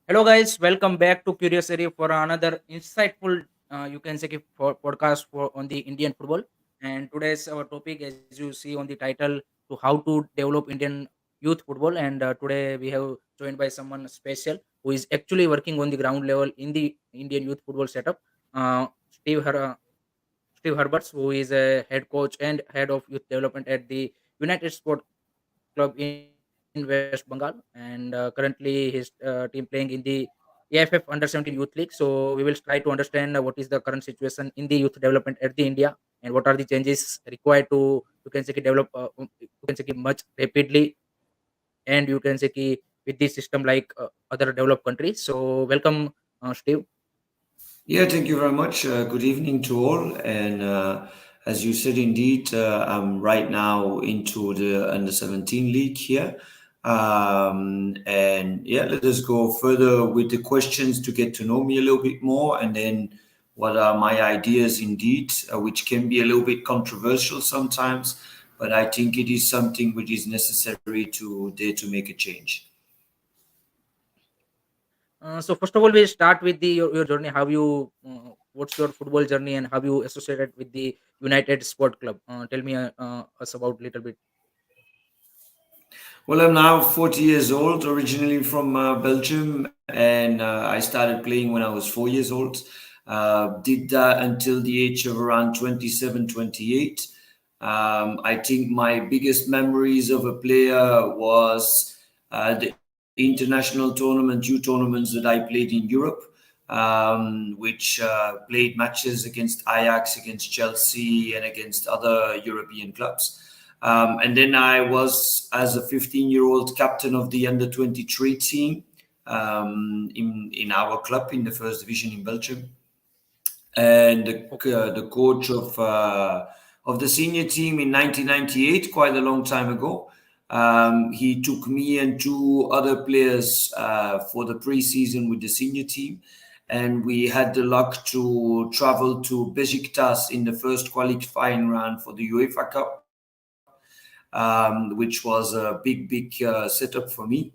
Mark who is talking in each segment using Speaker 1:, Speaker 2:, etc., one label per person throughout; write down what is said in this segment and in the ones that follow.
Speaker 1: Hello, guys. Welcome back to Curious Area for another insightful, you can say, podcast for on the Indian football. And today's our topic, as you see on the title, to how to develop Indian youth football. And today we have joined by someone special who is actually working on the ground level in the Indian youth football setup. Uh, Steve Her- Steve Herbots, who is a head coach and head of youth development at the United Sport Club in West Bengal, and currently his team playing in the aiff Under 17 Youth League. So we will try to understand what is the current situation in the youth development at the India, and what are the changes required to you can say develop you can say much rapidly, and you can say with this system like other developed countries. So welcome, Steve.
Speaker 2: Yeah, thank you very much. Good evening to all. And as you said, indeed, I'm right now into the under 17 league here. And yeah, let us go further with the questions to get to know me a little bit more. And then what are my ideas, indeed, which can be a little bit controversial sometimes. But I think it is something which is necessary to dare to make a change.
Speaker 1: So first of all, we start with your journey. How you what's your football journey and how you associated with the United Sport Club? Tell me us about little bit.
Speaker 2: Well, I'm now 40 years old, originally from Belgium, and I started playing when I was 4 years old. Did that until the age of around 27, 28. I think my biggest memories of a player was the international tournament, youth tournaments that I played in Europe, which played matches against Ajax, against Chelsea, and against other European clubs. And then I was, as a 15-year-old, captain of the under 23 team in our club in the first division in Belgium. And
Speaker 1: Okay.
Speaker 2: the coach of the senior team in 1998, quite a long time ago. He took me and two other players for the preseason with the senior team, and we had the luck to travel to Besiktas in the first qualifying round for the UEFA Cup, which was a big setup for me.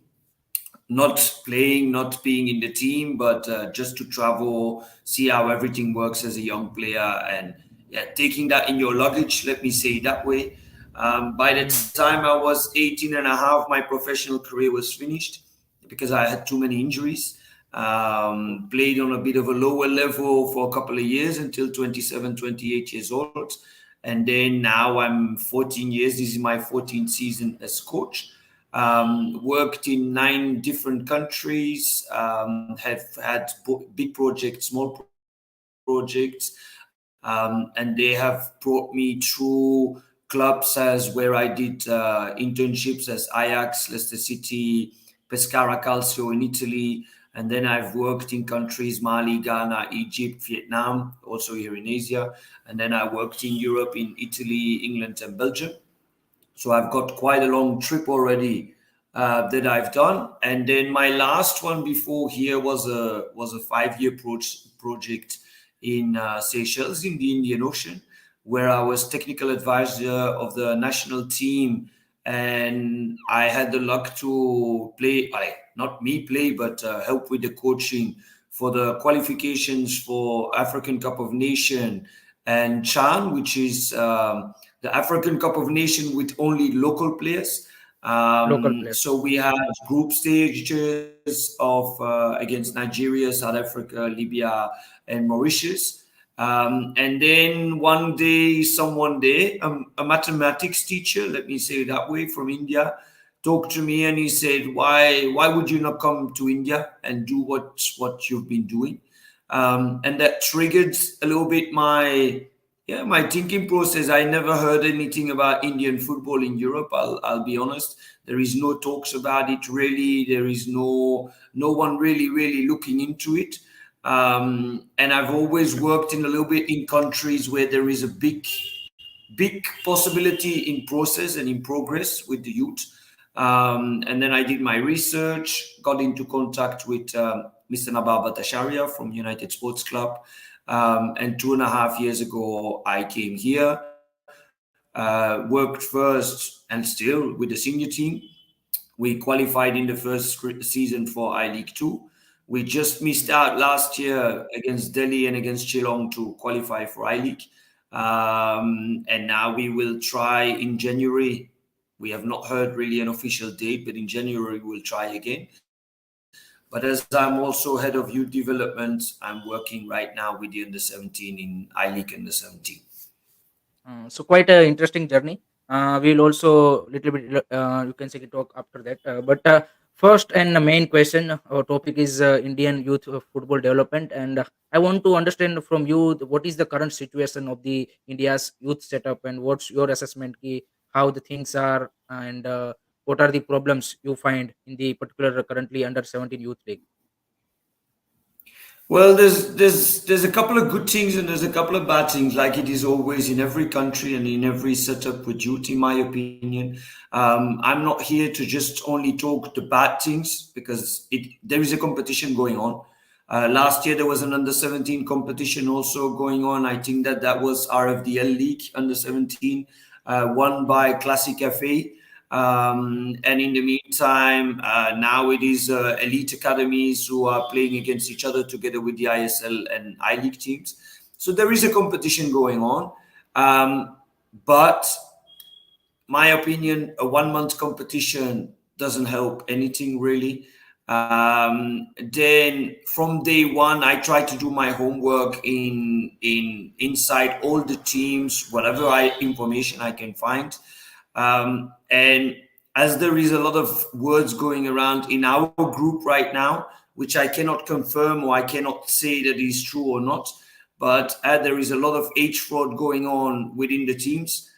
Speaker 2: Not playing, not being in the team, but just to travel, see how everything works as a young player, and yeah, taking that in your luggage, let me say it that way. By the
Speaker 1: Hmm.
Speaker 2: time I was 18 and a half, my professional career was finished because I had too many injuries. Played on a bit of a lower level for a couple of years until 27, 28 years old. And then now I'm 14 years. This is my 14th season as coach. Worked in 9 different countries, have had big projects, small projects, and they have brought me through clubs as where I did internships as Ajax, Leicester City, Pescara Calcio in Italy, and then I've worked in countries Mali, Ghana, Egypt, Vietnam, also here in Asia, and then I worked in Europe in Italy, England, and Belgium. So I've got quite a long trip already that I've done. And then my last one before here was a 5 year project in Seychelles in the Indian Ocean, where I was technical advisor of the national team, and I had the luck to play. Not me play, but help with the coaching for the qualifications for African Cup of Nation and Chan, which is the African Cup of Nation with only local players.
Speaker 1: Local players.
Speaker 2: So we had group stages of against Nigeria, South Africa, Libya, and Mauritius. And then one day, someone there, a mathematics teacher, let me say it that way, from India, talked to me and he said, "Why would you not come to India and do what you've been doing?" And that triggered a little bit my thinking process. I never heard anything about Indian football in Europe. I'll be honest. There is no talks about it really. There is no one really looking into it. And I've always worked in a little bit in countries where there is a big possibility in process and in progress with the youth. And then I did my research, got into contact with Mr. Nabal Bhattacharya from United Sports Club. And 2.5 years ago, I came here, worked first and still with the senior team. We qualified in the first season for I League 2. We just missed out last year against Delhi and against Geelong to qualify for I League. And now we will try in January. We have not heard really an official date, but in January we'll try again. But as I'm also head of youth development, I'm working right now with the under 17 in I League under 17.
Speaker 1: So quite a interesting journey. We'll also little bit you can say talk after that. But first and the main question, our topic is Indian youth football development, and I want to understand from you what is the current situation of the India's youth setup, and what's your assessment key, how the things are, and what are the problems you find in the particular currently under 17 youth league.
Speaker 2: Well, there's a couple of good things and there's a couple of bad things, like it is always in every country and in every setup with youth, in my opinion. I'm not here to just only talk the bad things because there is a competition going on. Last year there was an under 17 competition also going on. I think that was RFDL League under 17, won by Classic FA. And in the meantime, now it is elite academies who are playing against each other together with the ISL and I League teams. So there is a competition going on. But my opinion, a 1 month competition doesn't help anything really. Then from day one, I try to do my homework in inside all the teams, whatever information I can find. And as there is a lot of words going around in our group right now, which I cannot confirm or I cannot say that is true or not, but there is a lot of age fraud going on within the teams,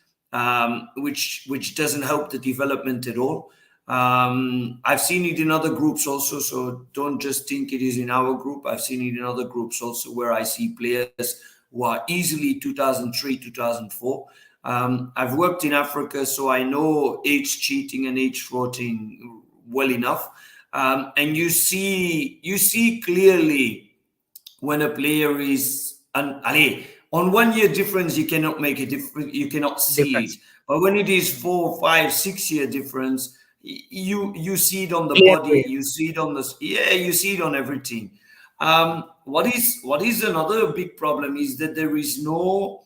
Speaker 2: which doesn't help the development at all. I've seen it in other groups also, so don't just think it is in our group. I've seen it in other groups also where I see players who are easily 2003, 2004. I've worked in Africa, so I know age cheating and age frauding well enough. And you see clearly when a player is allez, on 1 year difference, you cannot make a difference. You cannot see it.
Speaker 1: Difference.
Speaker 2: But when it is 4, 5, 6 year difference, you see it on the
Speaker 1: Clear
Speaker 2: body.
Speaker 1: way.
Speaker 2: You see it on the you see it on everything. What is another big problem is that there is no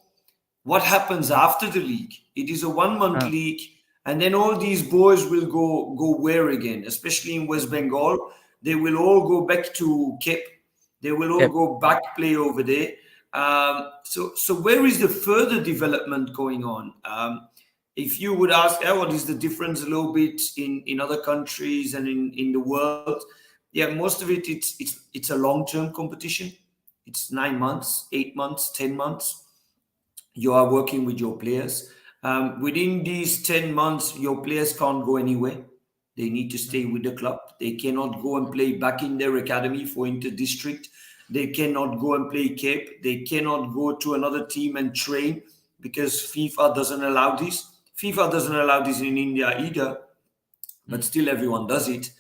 Speaker 2: what happens after the league. It is a 1 month
Speaker 1: Uh,
Speaker 2: league, and then all these boys will go where again? Especially in West Bengal, they will all go back to Cape. They will all
Speaker 1: yep.
Speaker 2: go back play over there. So where is the further development going on? If you would ask, what is the difference a little bit in other countries and in the world? Yeah, most of it it's a long-term competition. It's 9 months, 8 months, 10 months you are working with your players. Within these 10 months, your players can't go anywhere. They need to stay
Speaker 1: Mm,
Speaker 2: with the club. They cannot go and play back in their academy for inter-district. They cannot go and play Cape. They cannot go to another team and train because FIFA doesn't allow this. FIFA doesn't allow this in India either, but
Speaker 1: mm,
Speaker 2: still everyone does it.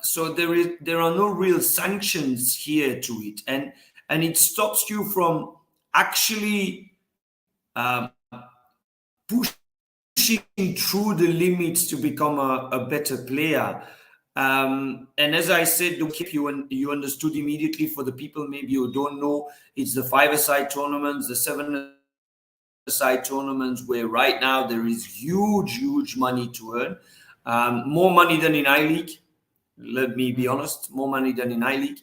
Speaker 2: So there are no real sanctions here to it, and it stops you from actually pushing through the limits to become a better player. And as I said, the Cape, you understood immediately. For the people maybe who don't know, it's the five-a-side tournaments, the seven-a-side tournaments, where right now there is huge money to earn. More money than in I League. Let me be
Speaker 1: mm,
Speaker 2: honest, more money than in I League.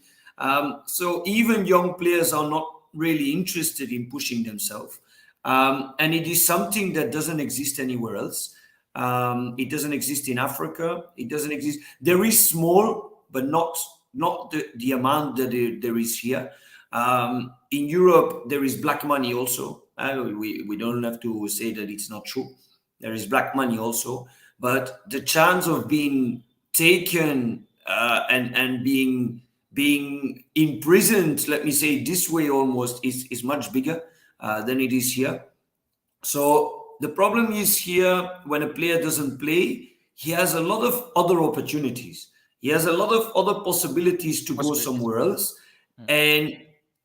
Speaker 2: So even young players are not really interested in pushing themselves. And it is something that doesn't exist anywhere else. It doesn't exist in Africa. It doesn't exist. There is small, but not the amount that there is here. In Europe, there is black money also. We don't have to say that it's not true. There is black money also, but the chance of being taken and being imprisoned, let me say this way, almost is much bigger than it is here. So the problem is here when a player doesn't play, he has a lot of other opportunities. He has a lot of other possibilities to go
Speaker 1: possibilities.
Speaker 2: somewhere else,
Speaker 1: Mm,
Speaker 2: and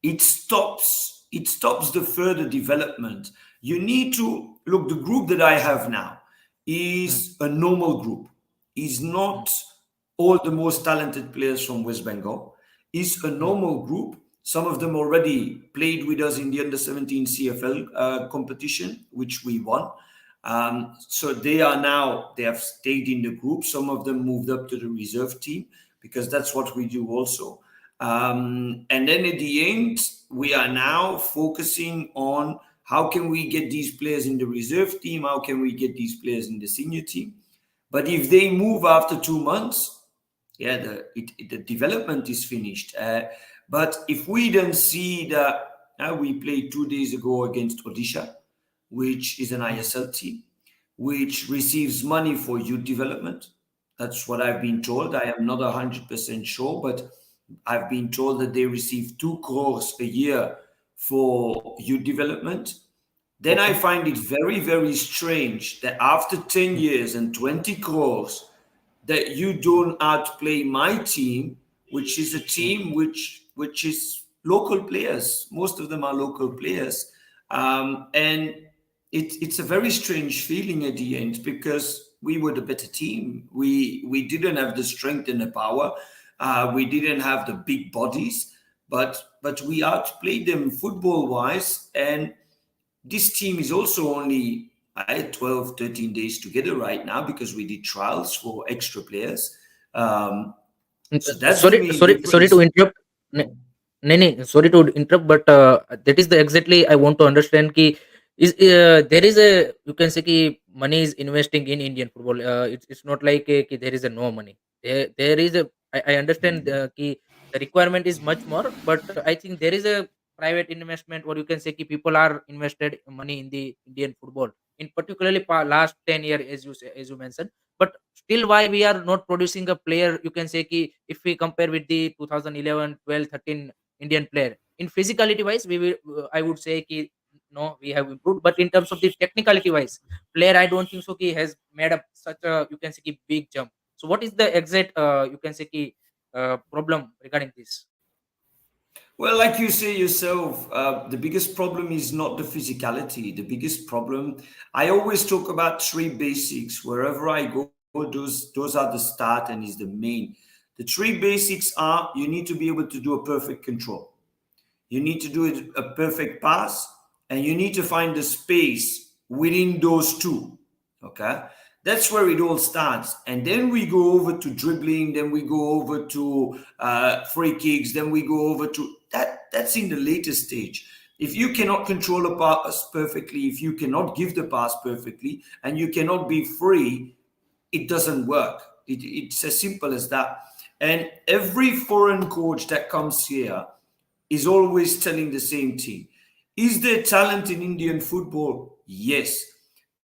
Speaker 2: it stops the further development. You need to look. The group that I have now
Speaker 1: mm,
Speaker 2: is a normal group. Is
Speaker 1: mm,
Speaker 2: not all the most talented players from West Bengal. is a
Speaker 1: mm,
Speaker 2: normal group. Some of them already played with us in the under 17 CFL competition, which we won. So they have stayed in the group. Some of them moved up to the reserve team because that's what we do also. And then at the end, we are now focusing on how can we get these players in the reserve team? How can we get these players in the senior team? But if they move after 2 months, yeah, the development is finished. But if we then see that we played 2 days ago against Odisha, which is an
Speaker 1: mm.
Speaker 2: ISL team, which receives money for youth development. That's what I've been told. I am not 100% sure, but I've been told that they receive 2 crores a year for youth development. Then I
Speaker 1: Okay.
Speaker 2: find it very, very strange that after 10
Speaker 1: Mm,
Speaker 2: years and 20 crores, that you
Speaker 1: mm,
Speaker 2: don't outplay my team, which is a
Speaker 1: mm,
Speaker 2: team which is local players. Most of them are local players, and it's a very strange feeling at the end because we were the better team. We didn't have the strength and the power. We didn't have the big bodies, but we outplayed them football wise. And this team is also only 12, 13 days together right now because we did trials for extra players. Um, so that's the main
Speaker 1: Sorry to
Speaker 2: difference.
Speaker 1: interrupt. नहीं नहीं sorry to interrupt, but that is the exactly I want to understand कि is there is a, you can say कि money is investing in Indian football. It's not like कि there is a no money. There is a, I understand कि the requirement is much more, but I think there is a private investment, or you can say कि people are invested money in the Indian football in particularly last 10 year, as you say, as you mentioned. But still, why we are not producing a player, you can say कि if we compare with the 2011, 12, 13 Indian player in physicality wise, we will, I would say कि no, we have improved, but in terms of the technicality wise, player I don't think so कि has made up such a, you can say कि big jump. So what is the exact you can say कि problem regarding this?
Speaker 2: Well, like you say yourself, the biggest problem is not the physicality. The biggest problem, I always talk about three basics wherever I go. Those are the start and is the main. The three basics are you need to be able to do a perfect control. You need to do it a perfect pass, and you need to find the space within those two. Okay, that's where it all starts, and then we go over to dribbling, then we go over to free kicks, then we go over to that. That's in the later stage. If you cannot control a pass perfectly, if you cannot give the pass perfectly, and you cannot be free, it doesn't work. It's as simple as that. And every foreign coach that comes here is always telling the same thing. Is there talent in Indian football? Yes.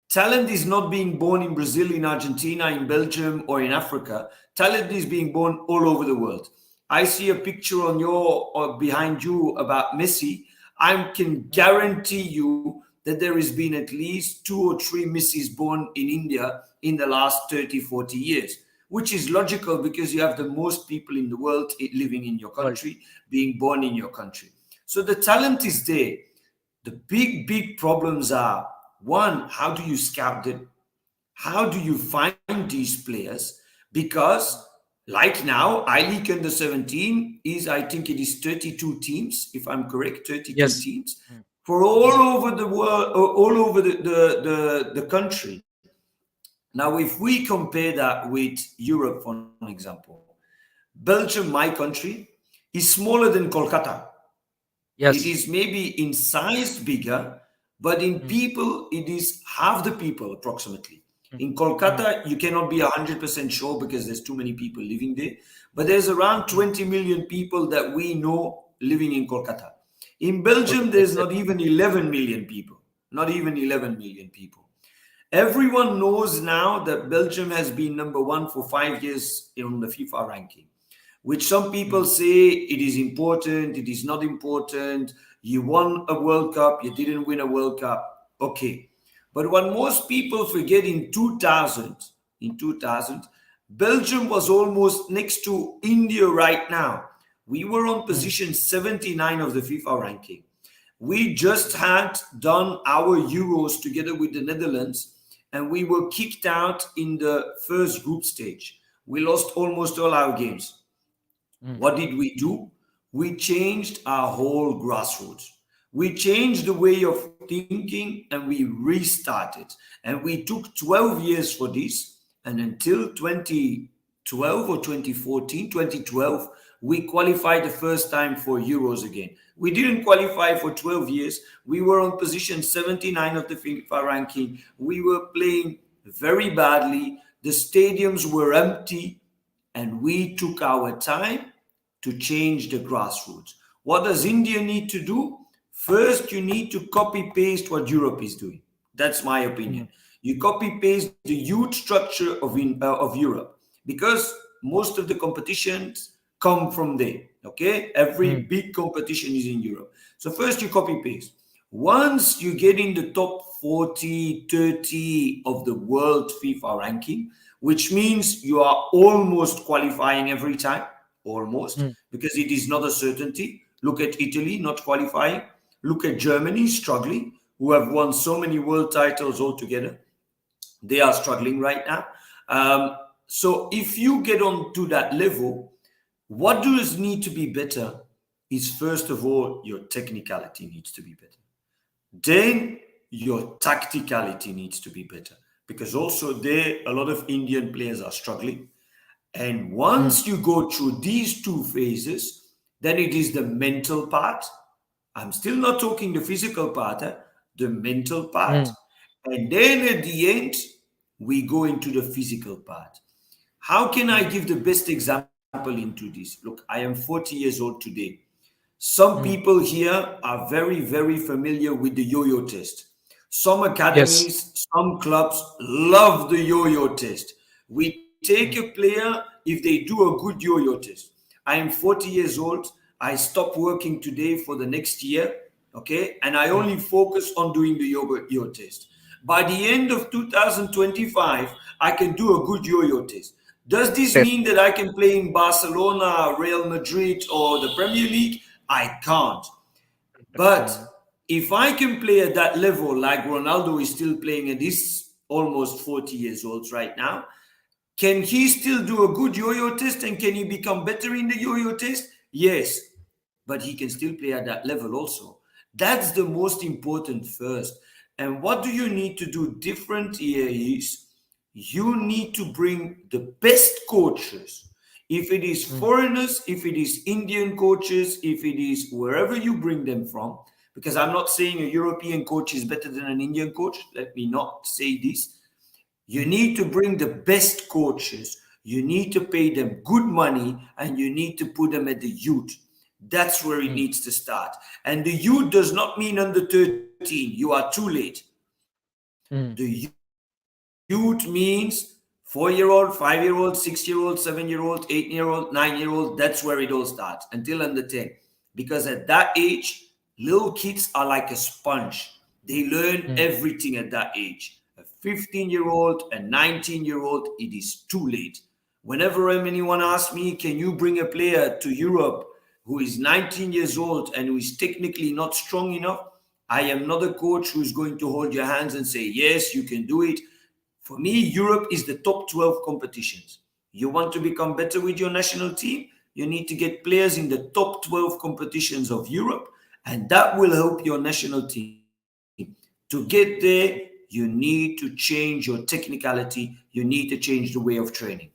Speaker 2: Talent is not being born in Brazil, in Argentina, in Belgium, or in Africa. Talent is being born all over the world. I see a picture on your or behind you about Messi. I can
Speaker 1: Mm,
Speaker 2: guarantee you that there has been at least two or three Messis born in India in the last 30, 40 years, which is logical because you have the most people in the world living in your
Speaker 1: world.
Speaker 2: country, being born in your country. So the talent is there. The big, big problems are one, how do you scout them? How do you find these players? Because,
Speaker 1: Mm,
Speaker 2: like now, I League under 17 is, I think it is 32 teams, if I'm correct, 32
Speaker 1: yes.
Speaker 2: teams
Speaker 1: Mm,
Speaker 2: for all
Speaker 1: mm,
Speaker 2: over the world, all over the country. Now, if we compare that with Europe, for an example, Belgium, my country, is smaller than Kolkata. It is
Speaker 1: yes.
Speaker 2: maybe in size bigger, but in
Speaker 1: Mm,
Speaker 2: people, it is half the people approximately.
Speaker 1: mm,
Speaker 2: In
Speaker 1: mm,
Speaker 2: Kolkata, you cannot be 100% sure because there's too many people living there, but there's around
Speaker 1: mm.
Speaker 2: 20 million people that we know living in Kolkata. In Belgium,
Speaker 1: Kolkata,
Speaker 2: there's not
Speaker 1: exactly.
Speaker 2: even 11 million people. Not even 11 million people. Everyone knows now that Belgium has been number one for 5 years on the FIFA ranking, which some people
Speaker 1: Mm,
Speaker 2: say it is important, it is not important. You won a World Cup, you didn't win a World Cup. Okay. But what most people forget in 2000, Belgium was almost next to India right now. We were on
Speaker 1: mm,
Speaker 2: position 79 of the FIFA ranking. We just had done our Euros together with the Netherlands, and we were kicked out in the first group stage. We lost almost all our games.
Speaker 1: mm,
Speaker 2: What did we do? We changed our whole grassroots. We changed the way of thinking and we restarted. And we took 12 years for this. And until 2012 or 2014, 2012, we qualified the first time for Euros again. We didn't qualify for 12 years. We were on position 79 of the FIFA ranking. We were playing very badly. The stadiums were empty, and we took our time to change the grassroots. What does India need to do? First, you need to copy paste what Europe is doing. That's my opinion.
Speaker 1: mm,
Speaker 2: You copy paste the youth structure of Europe, because most of the competitions come from there. Okay, every
Speaker 1: mm,
Speaker 2: big competition is in Europe. So first you copy paste. Once you get in the top 40, 30 of the world FIFA ranking, which means you are almost qualifying every time, almost,
Speaker 1: mm,
Speaker 2: because it is not a certainty. Look at Italy not qualifying. Look at Germany struggling, who have won so many world titles altogether. They are struggling right now. So if you get on to that level, what does need to be better is, first of all, your technicality needs to be better. Then your tacticality needs to be better, because also there a lot of Indian players are struggling. And
Speaker 1: mm,
Speaker 2: once you go through these two phases, then it is the mental part. I'm still not talking the physical part, the mental part.
Speaker 1: mm,
Speaker 2: And then at the end, we go into the physical part. How can I
Speaker 1: mm,
Speaker 2: give the best example into this? Look, I am 40 years old today. Some
Speaker 1: mm.
Speaker 2: people here are very, very familiar with the yo yo test. Some
Speaker 1: Yes.
Speaker 2: academies, some clubs love the yo yo test. We take a
Speaker 1: Mm,
Speaker 2: player if they do a good yo yo test. I am 40 years old. I stop working today for the next year. Okay. And I
Speaker 1: mm.
Speaker 2: only focus on doing the yo test. By the end of 2025, I can do a good yo yo test. Does this
Speaker 1: Yes.
Speaker 2: mean that I can play in Barcelona, Real Madrid, or the Premier League? I can't. But
Speaker 1: Mm,
Speaker 2: if I can play at that level, like Ronaldo is still playing and he's almost 40 years old right now, can he still do a good yo yo test and can he become better in the yo yo test? Yes, but he can still play at that level also. That's the most important first. And what do you need to do different here is you need to bring the best coaches. If it is
Speaker 1: mm,
Speaker 2: foreigners, if it is Indian coaches, if it is wherever you bring them from, because I'm not saying a European coach is better than an Indian coach. Let me not say this. You
Speaker 1: mm,
Speaker 2: need to bring the best coaches. You need to pay them good money and you need to put them at the youth. That's where it
Speaker 1: mm,
Speaker 2: needs to start. And the youth does not mean under 13. You are too late. The
Speaker 1: mm,
Speaker 2: youth means 4-year-old, 5-year-old, 6-year-old, 7-year-old, 8-year-old, 9-year-old. That's where it all starts until under 10. Because at that age, little kids are like a sponge. They learn everything at that
Speaker 1: mm,
Speaker 2: age. A 15-year-old, a 19-year-old, it is too late. Whenever anyone asks me, can you bring a player to Europe who is 19 years old and who is technically not strong enough, I am not a coach who's going to hold your hands and say, yes, you can do it. For me, Europe is the top 12 competitions. You want to become better with your national team? You need to get players in the top 12 competitions of Europe, and that will help your national team. To get there, you need to change your technicality, you need to change the way of training.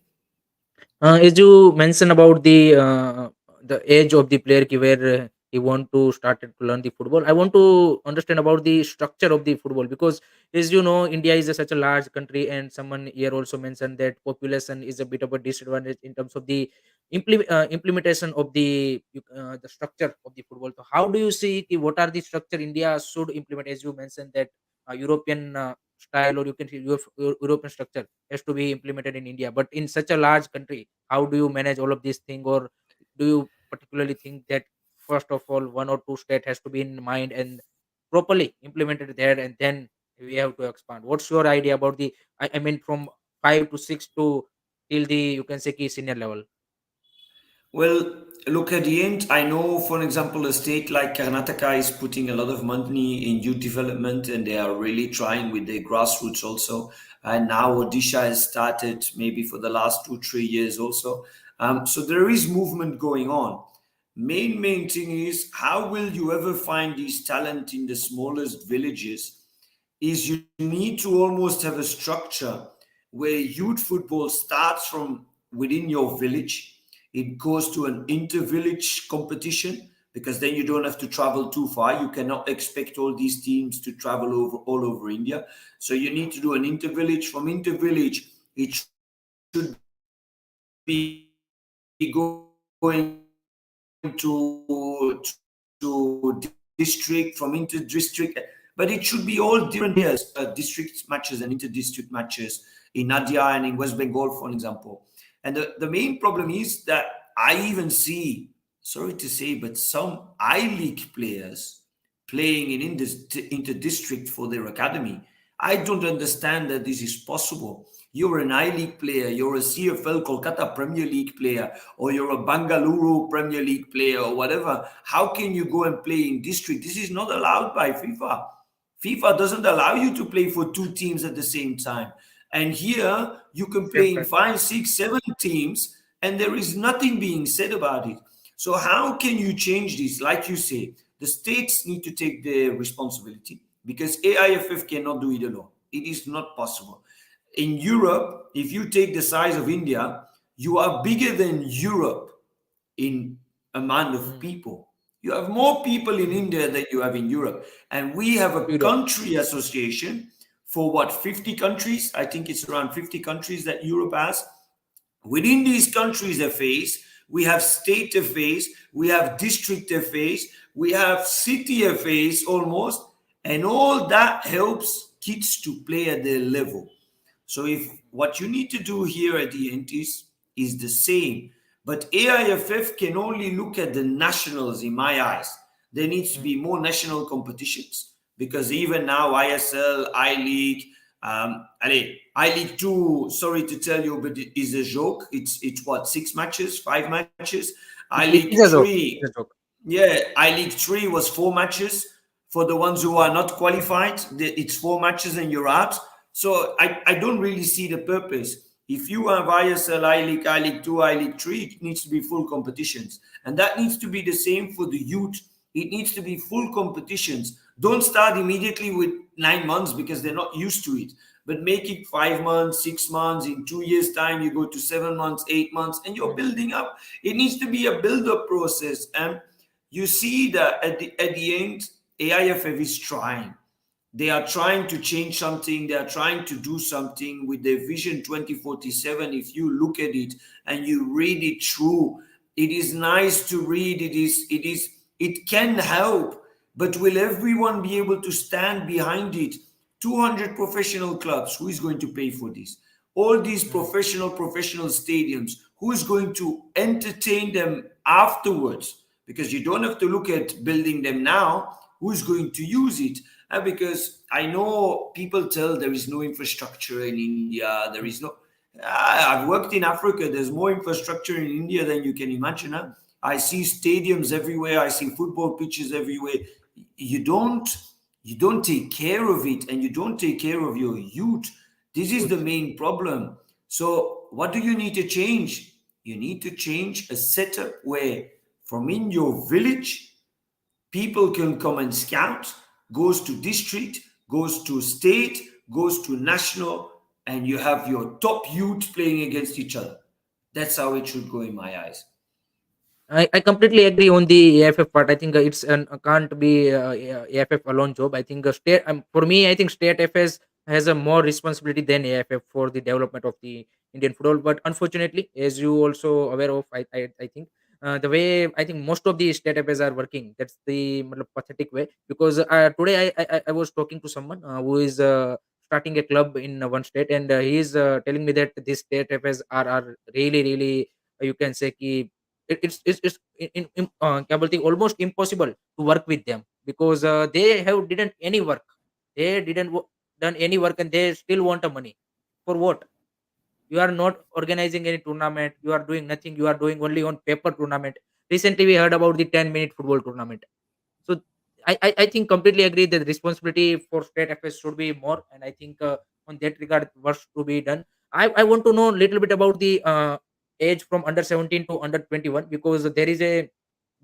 Speaker 1: As you mentioned about the age of the player where he want to started to learn the football, I want to understand about the structure of the football, because as you know, India is such a large country, and someone here also mentioned that population is a bit of a disadvantage in terms of the implementation of the structure of the football. So how do you see what are the structure India should implement? As you mentioned that European style, or you can see European structure has to be implemented in India. But in such a large country, how do you manage all of these things? Or do you particularly think that first of all, one or two state has to be in mind and properly implemented there, and then we have to expand? What's your idea about I mean, from 5 to 6 to till the, you can say, key senior level?
Speaker 2: Well, look at the end. I know, for example, a state like Karnataka is putting a lot of money in youth development and they are really trying with their grassroots also. And now Odisha has started maybe for the last 2, 3 years also. So there is movement going on. Main thing is, how will you ever find these talent in the smallest villages? Is you need to almost have a structure where youth football starts from within your village. It goes to an inter-village competition, because then you don't have to travel too far. You cannot expect all these teams to travel over all over India. So you need to do an inter-village. From inter-village, it should be going to district, from inter-district, but it should be all different players, district matches and inter-district matches in Nadia and in West Bengal, for an example. And the main problem is that I even see, sorry to say, but some I League players playing in inter-district for their academy. I don't understand that this is possible. You're an I League player, you're a CFL Kolkata Premier League player, or you're a Bangalore Premier League player, or whatever. How can you go and play in district? This is not allowed by FIFA. FIFA doesn't allow you to play for two teams at the same time. And here you can
Speaker 1: Same
Speaker 2: play in
Speaker 1: time.
Speaker 2: five, six, seven teams, and there is nothing being said about it. So, how can you change this? Like you say, the states need to take the responsibility, because AIFF cannot do it alone. It is not possible. In Europe, if you take the size of India, you are bigger than Europe in amount of
Speaker 1: Mm.
Speaker 2: people. You have more people in
Speaker 1: Mm.
Speaker 2: India than you have in Europe. And we have a
Speaker 1: Europe.
Speaker 2: country association for what, 50 countries? I think it's around 50 countries that Europe has. Within these countries FAs, we have state FAs, we have district FAs, we have city FAs almost, and all that helps kids to play at their level. So if what you need to do here at the end is the same, but AIFF can only look at the nationals in my eyes. There needs to
Speaker 1: Mm.
Speaker 2: be more national competitions, because even now ISL, I League, allez, I League Two. Sorry to tell you, but it is a joke. It's what, 6 matches, 5 matches. I
Speaker 1: It
Speaker 2: League
Speaker 1: is a joke.
Speaker 2: Three,
Speaker 1: It's a joke.
Speaker 2: yeah, I League Three was 4 matches. For the ones who are not qualified, it's 4 matches and you're out. So I don't really see the purpose. If you have ISL, I League Two, I League Three, it needs to be full competitions, and that needs to be the same for the youth. It needs to be full competitions. Don't start immediately with 9 months, because they're not used to it. But make it 5 months, 6 months. In 2 years' time, you go to 7 months, 8 months, and you're
Speaker 1: Mm.
Speaker 2: building up. It needs to be a build-up process. And you see that at the end, AIFF is trying. They are trying to change something. They are trying to do something with their Vision 2047. If you look at it and you read it through, it is nice to read. It can help, but will everyone be able to stand behind it? 200 professional clubs. Who is going to pay for this? All these
Speaker 1: Mm.
Speaker 2: professional stadiums. Who is going to entertain them afterwards? Because you don't have to look at building them now. Who's going to use it? Because I know people tell there is no infrastructure in India. There is
Speaker 1: Mm.
Speaker 2: no. I've worked in Africa. There's more infrastructure in India than you can imagine. Huh? I see stadiums everywhere. I see football pitches everywhere. You don't you don't take care of it, and you don't take care of your youth. This is the
Speaker 1: Youth.
Speaker 2: main problem. So what do you need to change? You need to change a setup where from in your village people can come and scout, goes to district, goes to state, goes to national, and you have your top youth playing against each other. That's how it should go in my eyes.
Speaker 1: I completely agree on the AFF part. I think it's an can't be AFF alone job. I think state for me, I think state FS has a more responsibility than AFF for the development of the Indian football. But unfortunately, as you also aware of, I think the way I think most of the state FS are working, that's the pathetic way. Because today I was talking to someone who is starting a club in one state, and he is telling me that these state FS are really you can say ki it's क्या बोलते हैं, almost impossible to work with them because they have didn't any work. They didn't done any work and they still want a money. For what? You are not organizing any tournament. You are doing nothing. You are doing only on paper tournament. Recently, we heard about the 10-minute football tournament. So I think completely agree that the responsibility for state affairs should be more, and I think on that regard, what to be done. I want to know a little bit about the age from under 17 to under 21, because there is a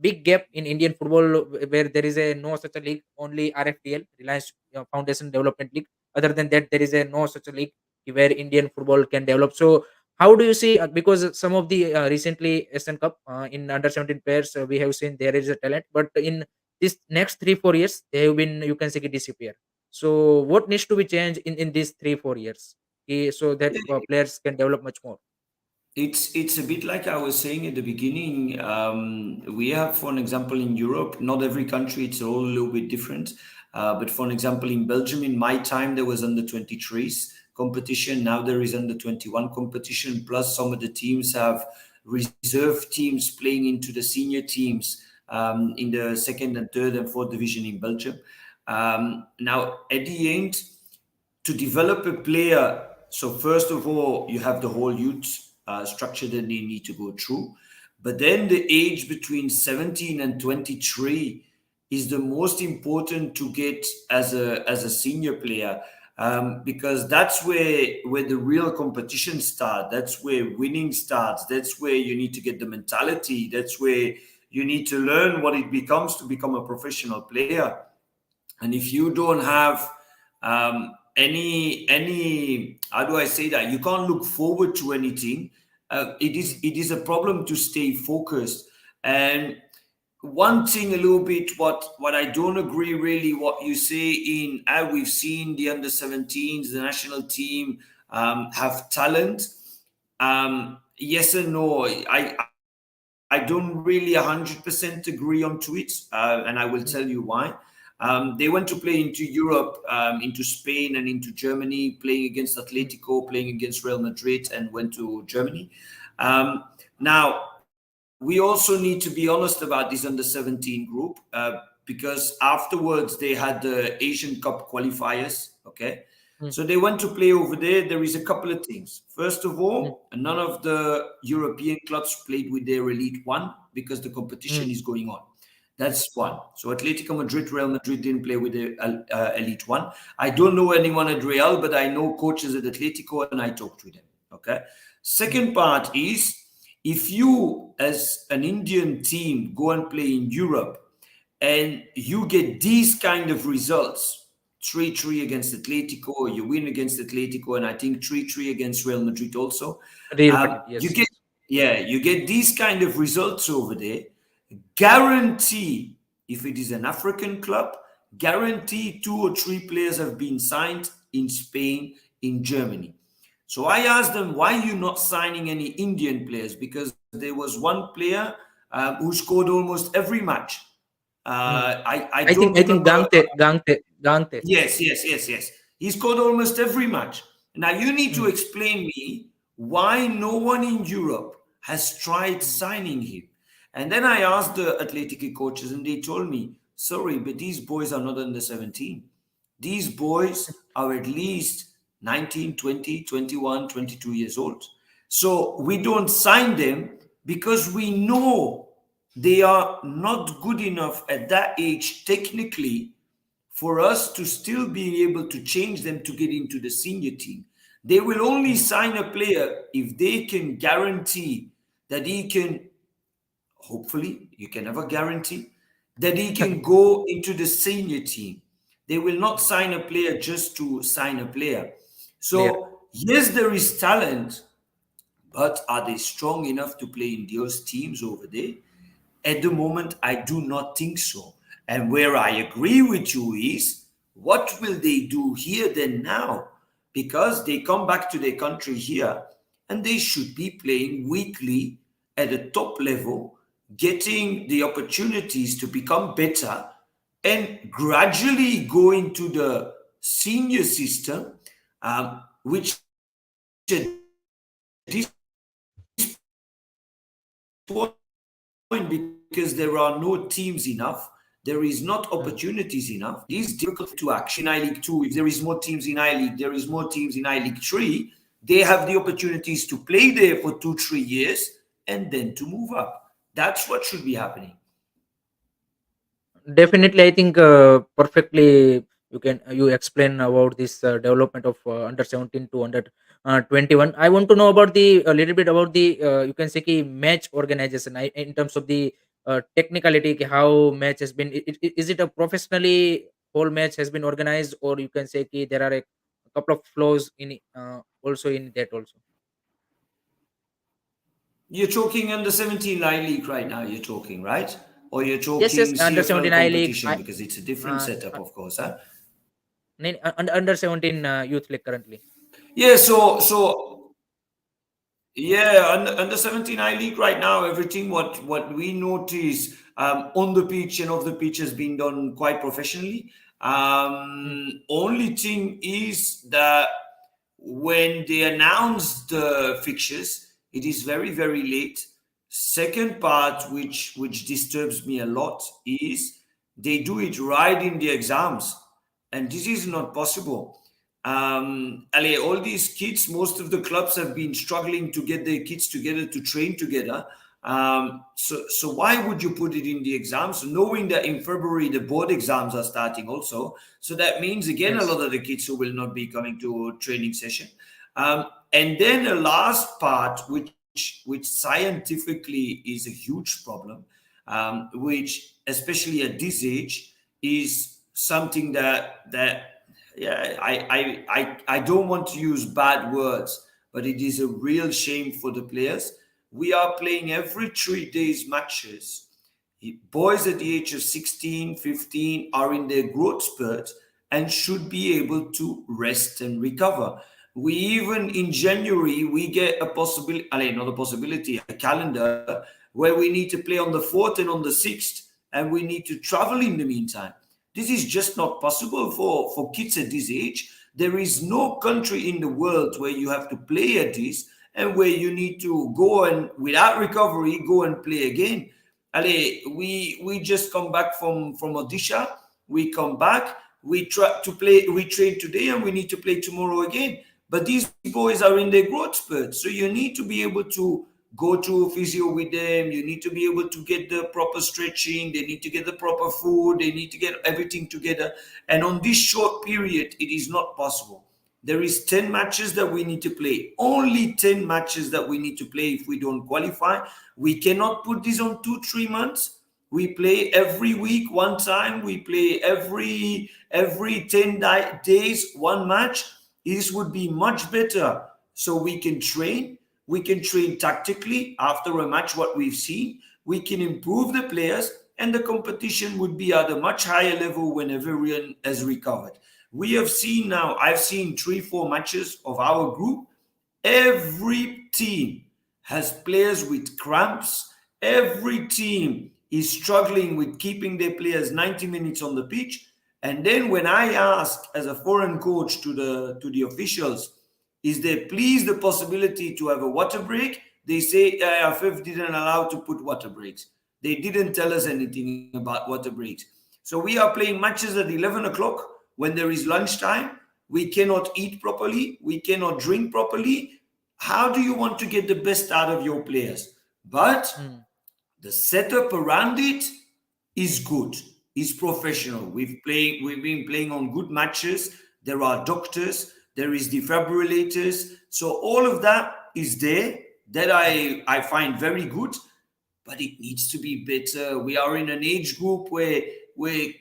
Speaker 1: big gap in Indian football, where there is a no such a league, only RFDL, Reliance Foundation Development League. Other than that, there is a no such a league where Indian football can develop. So how do you see? Because some of the recently SN Cup in under 17 players, we have seen there is a talent, but in this next 3 4 years, they have been, you can say, disappear. So what needs to be changed in these 3 4 years, so that players can develop much more?
Speaker 2: It's a bit like I was saying at the beginning. We have, for an example, in Europe, not every country, it's all a little bit different. But for an example, in Belgium, in my time, there was under 23s competition. Now there is under 21 competition. Plus, some of the teams have reserve teams playing into the senior teams in the second and third and fourth division in Belgium. Now, at the end, to develop a player, so first of all, you have the whole youth structure that they need to go through. But then the age between 17 and 23 is the most important to get as a senior player, because that's where the real competition starts. That's where winning starts. That's where you need to get the mentality. That's where you need to learn what it becomes to become a professional player. And if you don't have any, how do I say that, you can't look forward to anything. It is a problem to stay focused. And one thing a little bit, what I don't agree really what you say in, we've seen the under 17s, the national team have talent. Yes and no. I don't really 100% agree onto it, and I will
Speaker 1: Mm,
Speaker 2: tell you why. They went to play into Europe, into Spain and into Germany, playing against
Speaker 1: mm,
Speaker 2: Atletico, playing against Real Madrid, and went to Germany. Now, we also need to be honest about this under 17 group, because afterwards they had the Asian Cup qualifiers. Okay.
Speaker 1: mm,
Speaker 2: So they went to play over there. There is a couple of things. First of
Speaker 1: mm,
Speaker 2: all, none of the European clubs played with their Elite One because the competition
Speaker 1: mm,
Speaker 2: is going on. That's one. So Atletico Madrid, Real Madrid didn't play with the Elite One. I don't know anyone at Real, but I know coaches at Atletico and I talked to them. Okay.
Speaker 1: mm,
Speaker 2: Second part is, if you, as an Indian team, go and play in Europe and you get these kind of results, 3-3 against Atletico, you win against Atletico, and I think 3-3 against Real Madrid also.
Speaker 1: Real Madrid,
Speaker 2: You
Speaker 1: yes,
Speaker 2: get,
Speaker 1: yes.
Speaker 2: yeah, you get these kind of results over there. Guarantee, if it is an African club, guarantee 2 or 3 players have been signed in Spain, in Germany. So I asked them, why are you not signing any Indian players? Because there was one player who scored almost every match.
Speaker 1: Mm.
Speaker 2: I
Speaker 1: I
Speaker 2: don't
Speaker 1: think
Speaker 2: remember.
Speaker 1: Gangte.
Speaker 2: Yes, yes, yes, yes. He scored almost every match. Now you need to
Speaker 1: Mm,
Speaker 2: explain me why no one in Europe has tried
Speaker 1: mm,
Speaker 2: signing him. And then I asked the Athletic coaches, and they told me, sorry, but these boys are not under 17. These boys are at least 19, 20, 21, 22 years old. So we don't sign them because we know they are not good enough at that age technically for us to still be able to change them to get into the senior team. They will only
Speaker 1: mm.
Speaker 2: sign a player if they can guarantee that he can, hopefully, you can never guarantee, that he can go into the senior team. They will not sign a player just to sign a player.
Speaker 1: Clear.
Speaker 2: So, yes, there is talent, but are they strong enough to play in those teams over there? At the moment, I do not think so. And where I agree with you is, what will they do here then now? Because they come back to their country here and they should be playing weekly at a top level, getting the opportunities to become better and gradually go into the senior system, which at this point, because there are no teams enough, there is not
Speaker 1: Mm.
Speaker 2: opportunities enough. It is difficult to action. I League 2, if there is more teams in I League, there is more teams in I League 3. They have the opportunities to play there for 2, 3 years and then to move up. That's what should be happening.
Speaker 1: Definitely, I think perfectly you explain about this development of under 17 to under 21. I want to know about the a little bit about the you can say ki match organization. In terms of the technicality, ki how match has been. Is it a professionally whole match has been organized, or you can say ki there are a couple of flaws in also in that also.
Speaker 2: You're talking under 17 I League right now, you're talking, right? Or you're
Speaker 1: Yes, yes,
Speaker 2: talking
Speaker 1: under
Speaker 2: CFL
Speaker 1: 17 I league.
Speaker 2: competition because it's a different
Speaker 1: Uh,
Speaker 2: setup,
Speaker 1: uh,
Speaker 2: of course, huh?
Speaker 1: under 17 youth league currently.
Speaker 2: Yeah, so yeah, under 17 I League right now, everything what we notice on the pitch and off the pitch has been done quite professionally.
Speaker 1: Mm,
Speaker 2: Only thing is that when they announce the fixtures, it is very, very late. Second part, which disturbs me a lot, is they do it right in the exams, and this is
Speaker 1: mm,
Speaker 2: not possible. Ali, all these kids, most of the clubs have been struggling to get their kids together to train together. So why would you put it in the exams, knowing that in February the board exams are starting also? So that means again a
Speaker 1: yes.
Speaker 2: lot of the kids who will not be coming to a training session. And then the last part, which scientifically is a huge problem, which especially at this age is something that yeah, I don't want to use bad words, but it is a real shame for the players. We are playing every 3 days matches. Boys at the age of 16, 15 are in their growth spurt and should be able to rest and recover. We even in January we get a possibility, not a possibility, a calendar where we need to play on the 4th and on the 6th, and we need to travel in the meantime. This is just not possible for kids at this age. There is no country in the world where you have to play at this and where you need to go and without recovery go and play again. Ale, we just come back from Odisha. We come back. We try to play. We train today, and we need to play tomorrow again. But these boys are in their growth spurt, so you need to be able to go to physio with them. You need to be able to get the proper stretching. They need to get the proper food. They need to get everything together. And on this short period, it is not possible. There is 10 matches that we need to play, only 10 matches that we need to play if we don't qualify. We cannot put this on 2 3 months. We play every week one time. We play every 10 days one match. This would be much better, so we can train tactically after a match what we've seen. We can improve the players, and the competition would be at a much higher level when everyone has recovered. We have seen now, I've seen 3 4 matches of our group. Every team has players with cramps. Every team is struggling with keeping their players 90 minutes on the pitch. And then when I ask as a foreign coach to the officials, is there please the possibility to have a water break? They say IFF didn't allow to put water breaks. They didn't tell us anything about water breaks. So we are playing matches at 11 o'clock when there is lunchtime. We cannot eat properly. We cannot drink properly. How do you want to get the best out of your players? But
Speaker 1: Mm,
Speaker 2: the setup around it is good, is professional. We've been playing on good matches. There are doctors, there is defibrillators. So all of that is there that I find very good, but it needs to be better. We are in an age group where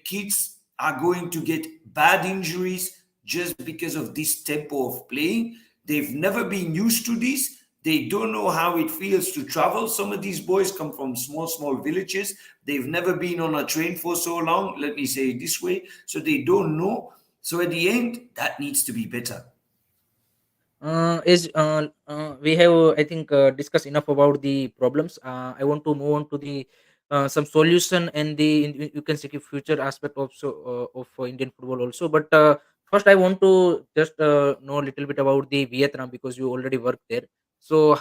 Speaker 2: kids are going to get bad injuries just because of this tempo of playing. They've never been used to this. They don't know how it feels to travel. Some of these boys come from small villages. They've never been on a train for so long. Let me say it this way. So they don't know. So at the end, that needs to be better.
Speaker 1: is We have I think discussed enough about the problems. I want to move on to the some solution and the you can say future aspect of Indian football also. But first I want to just know a little bit about the Vietnam, because you already worked there. So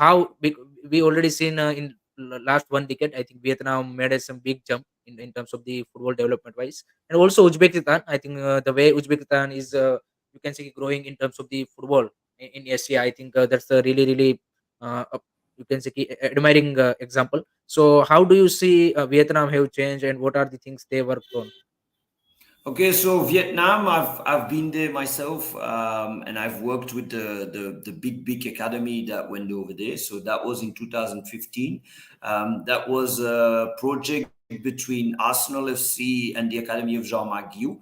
Speaker 1: we already seen in last 1 decade, I think Vietnam made some big jump in terms of the football development wise. And also Uzbekistan, I think the way Uzbekistan is you can say growing in terms of the football in Asia. I think that's a really you can say admiring example. So how do you see Vietnam have changed, and what are the things they worked on?
Speaker 2: Okay, so Vietnam, I've been there myself, and I've worked with the big academy that went over there. So that was in 2015. That was a project between Arsenal FC and the Academy of Jean Marguerite,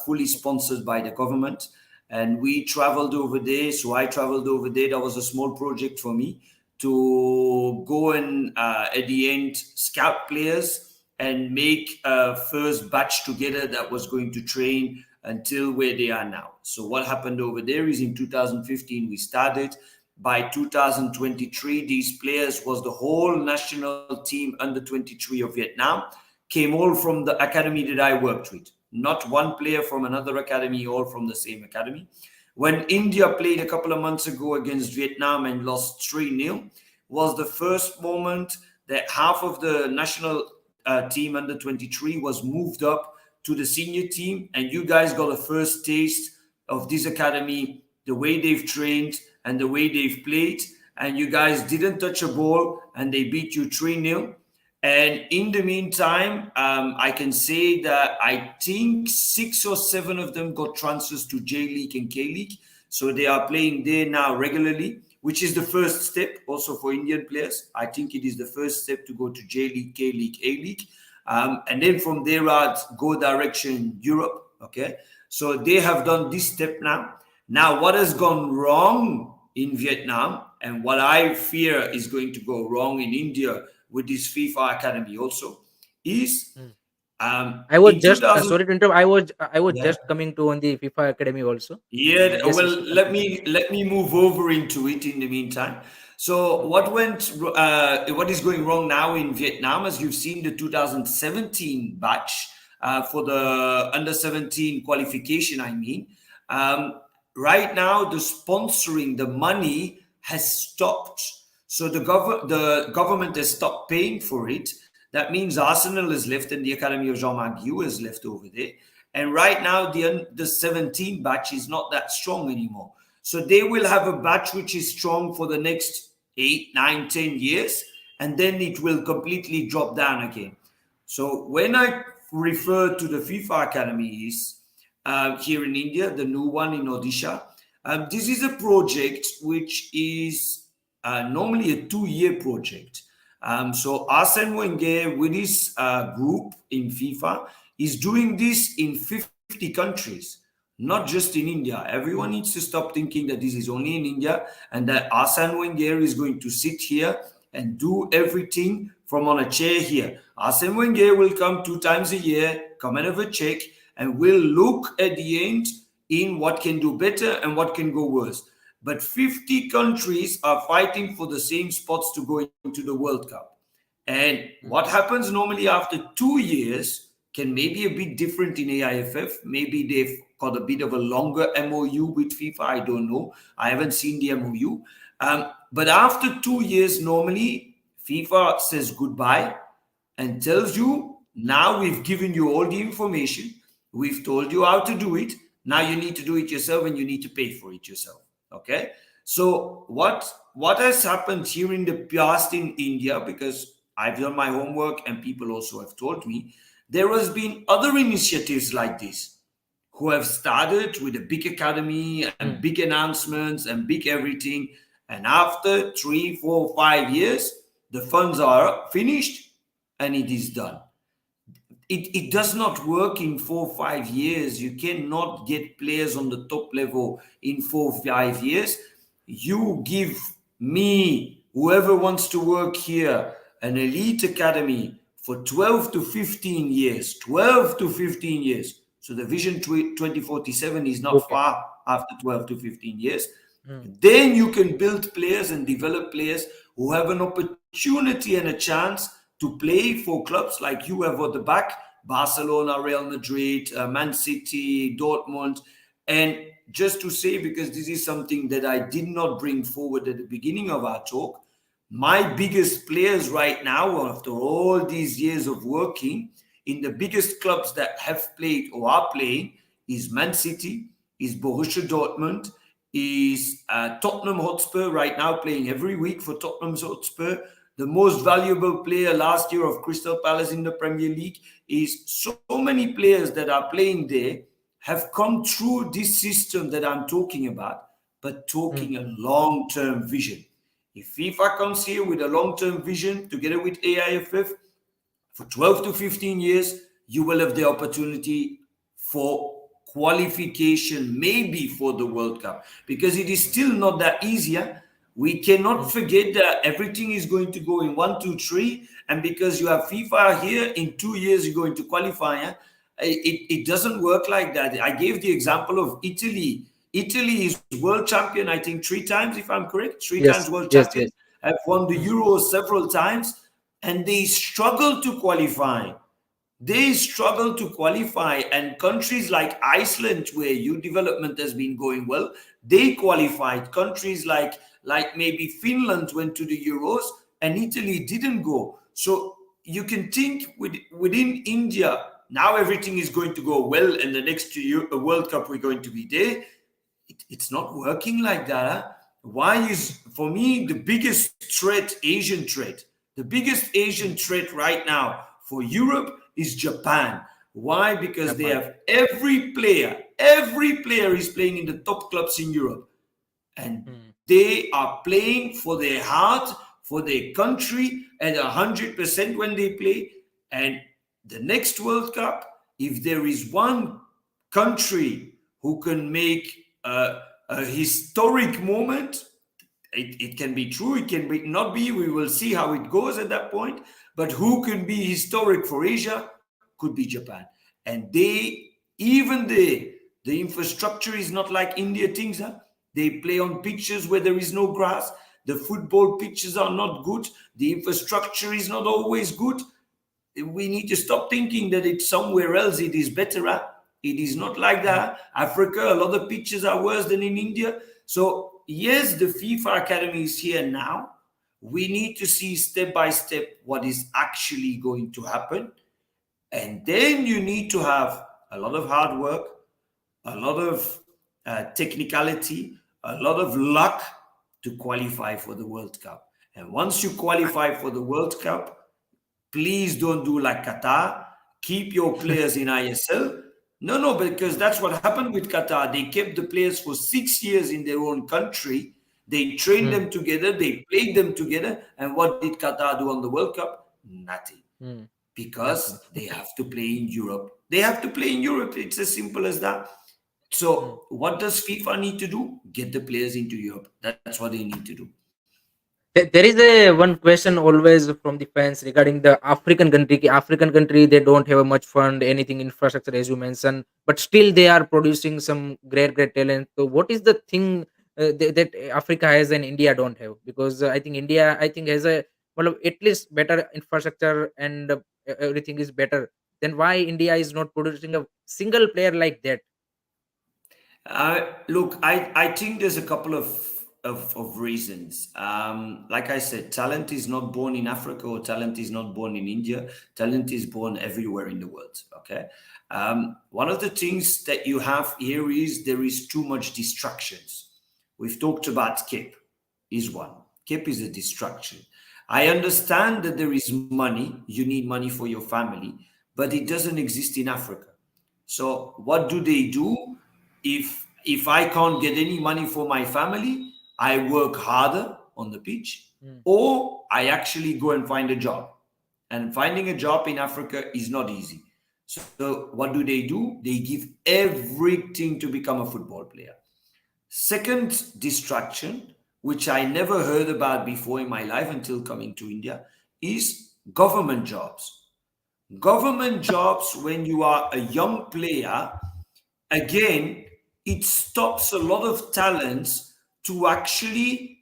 Speaker 2: fully sponsored by the government. And we traveled over there. So I traveled over there. That was a small project for me to go and at the end scout players and make a first batch together that was going to train until where they are now. So what happened over there is in 2015 we started. By 2023, these players was the whole national team under 23 of Vietnam, came all from the academy that I worked with. Not one player from another academy, all from the same academy. When India played a couple of months ago against Vietnam and lost 3-0, was the first moment that half of the national team under 23 was moved up to the senior team, and you guys got a first taste of this academy, the way they've trained and the way they've played. And you guys didn't touch a ball, and they beat you 3-0. And in the meantime, I can say that I think 6 or 7 of them got transfers to J League and K League. So they are playing there now regularly, which is the first step also for Indian players. I think it is the first step to go to J League, K League, A League. And then from there out, go direction Europe. Okay. So they have done this step now. Now, what has gone wrong in Vietnam and what I fear is going to go wrong in India with this FIFA Academy also is
Speaker 1: Mm. I was
Speaker 2: in
Speaker 1: just
Speaker 2: 2000.
Speaker 1: sorry to interrupt. I was
Speaker 2: Yeah.
Speaker 1: just coming to on the FIFA Academy also.
Speaker 2: Yeah,
Speaker 1: Yes,
Speaker 2: well,
Speaker 1: yes, you
Speaker 2: let
Speaker 1: continue.
Speaker 2: me move over into it in the meantime. So,
Speaker 1: Mm,
Speaker 2: what is going wrong now in Vietnam? As you've seen, the 2017 batch for the under 17 qualification. I mean, um, right now the sponsoring, the money has stopped. So the government has stopped paying for it. That means Arsenal is left and the Academy of Jean Marguerite is left over there. And right now, the 17 batch is not that strong anymore. So they will have a batch which is strong for the next 8, 9, 10 years, and then it will completely drop down again. So when I refer to the FIFA academies here in India, the new one in Odisha, this is a project which is normally a 2 year project. So Arsene Wenger, with his group in FIFA, is doing this in 50 countries, not just in India. Everyone
Speaker 1: mm,
Speaker 2: needs to stop thinking that this is only in India and that Arsene Wenger is going to sit here and do everything from on a chair here. Arsene Wenger will come 2 times a year, come and have a check, and will look at the end in what can do better and what can go worse. But 50 countries are fighting for the same spots to go into the World Cup. And what
Speaker 1: mm.
Speaker 2: happens normally after 2 years can maybe a bit different in AIFF. Maybe they've got a bit of a longer MOU with FIFA. I don't know. I haven't seen the MOU. But after 2 years, normally FIFA says goodbye and tells you, now we've given you all the information. We've told you how to do it. Now you need to do it yourself and you need to pay for it yourself. Okay. So what has happened here in the past in India, because I've done my homework and people also have told me, there has been other initiatives like this who have started with a big academy and
Speaker 1: Mm.
Speaker 2: big announcements and big everything. And after 3, 4, 5 years, the funds are finished and it is done. It does not work in 4 5 years. You cannot get players on the top level in 4 5 years. You give me, whoever wants to work here, an elite academy for 12 to 15 years. 12 to 15 years. So the Vision 2047 is not
Speaker 1: Okay.
Speaker 2: far after 12 to 15 years.
Speaker 1: Mm,
Speaker 2: Then you can build players and develop players who have an opportunity and a chance to play for clubs like you have at the back: Barcelona, Real Madrid, Man City, Dortmund. And just to say, because this is something that I did not bring forward at the beginning of our talk, my biggest players right now, after all these years of working in the biggest clubs that have played or are playing, is Man City, is Borussia Dortmund, is Tottenham Hotspur right now playing every week for Tottenham Hotspur. The most valuable player last year of Crystal Palace in the Premier League is so many players that are playing there have come through this system that I'm talking about, but
Speaker 1: mm,
Speaker 2: talking a long term vision. If FIFA comes here with a long term vision together with AIFF, for 12 to 15 years, you will have the opportunity for qualification, maybe for the World Cup, because it is still not that easier. We cannot
Speaker 1: mm,
Speaker 2: forget that everything is going to go in one, two, three, and because you have FIFA here, in 2 years you're going to qualify. It doesn't work like that. I gave the example of Italy. Italy is world champion, I think, 3 times, if I'm correct. Three times
Speaker 1: yes,
Speaker 2: world
Speaker 1: yes,
Speaker 2: champion,
Speaker 1: yes.
Speaker 2: have won the
Speaker 1: Mm,
Speaker 2: Euros several times, and they struggle to qualify. They struggle to qualify, and countries like Iceland, where youth development has been going well, they qualified. Countries like maybe Finland went to the Euros, and Italy didn't go. So you can think within India, now everything is going to go well, and the next World Cup we're going to be there. It's not working like that. Huh? Why is, for me, the biggest threat Asian threat? The biggest Asian
Speaker 1: mm.
Speaker 2: threat right now for Europe is Japan. Why? Because they
Speaker 1: Japan.
Speaker 2: have every player is playing in the top clubs in Europe, and
Speaker 1: Mm,
Speaker 2: they are playing for their heart, for their country at 100% when they play. And the next World Cup, if there is one country who can make a historic moment, it can be true, it can be not be. We will see how it goes at that point. But who can be historic for Asia could be Japan. And even the infrastructure is not like India things. Huh? They play on pitches where there is no grass. The football pitches are not good. The infrastructure is not always good. We need to stop thinking that it's somewhere else it is better at. It is not like
Speaker 1: mm,
Speaker 2: that. Africa, a lot of pitches are worse than in India. So yes, the FIFA Academy is here now. We need to see step by step what is actually going to happen. And then you need to have a lot of hard work, a lot of technicality, a lot of luck to qualify for the World Cup. And once you qualify for the World Cup, please don't do like Qatar. Keep your players in ISL. No, no, because
Speaker 1: mm,
Speaker 2: that's what happened with Qatar. They kept the players for 6 years in their own country. They trained
Speaker 1: mm,
Speaker 2: them together. They played them together. And what did Qatar do on the World Cup? Nothing.
Speaker 1: mm. Nothing.
Speaker 2: Because they have to play in Europe. They have to play in Europe. It's as simple as that.
Speaker 1: Mm.
Speaker 2: So, what does FIFA need to do? Get the players into Europe. That's what they need to do.
Speaker 1: There is a one question always from the fans regarding the African country. African country, they don't have much fund, anything infrastructure as you mentioned, but still they are producing some great talent. So what is the thing that Africa has and India don't have? Because I think India, I think has a, well, at least better infrastructure and everything is better. Then why India is not producing a single player like that?
Speaker 2: Look, I think there's a couple of reasons. Like I said, talent is not born in Africa or talent is not born in India. Talent is born everywhere in the world. Okay. One of the things that you have here is there is too much distractions. We've talked about CAPE is one. CAPE is a distraction. I understand that there is money. You need money for your family, but it doesn't exist in Africa. So what do they do? If I can't get any money for my family, I work harder on the pitch,
Speaker 1: Mm,
Speaker 2: or I actually go and find a job. And finding a job in Africa is not easy. So what do? They give everything to become a football player. Second distraction, which I never heard about before in my life until coming to India, is government jobs. Government jobs, when you are a young player, again, it stops a lot of talents to actually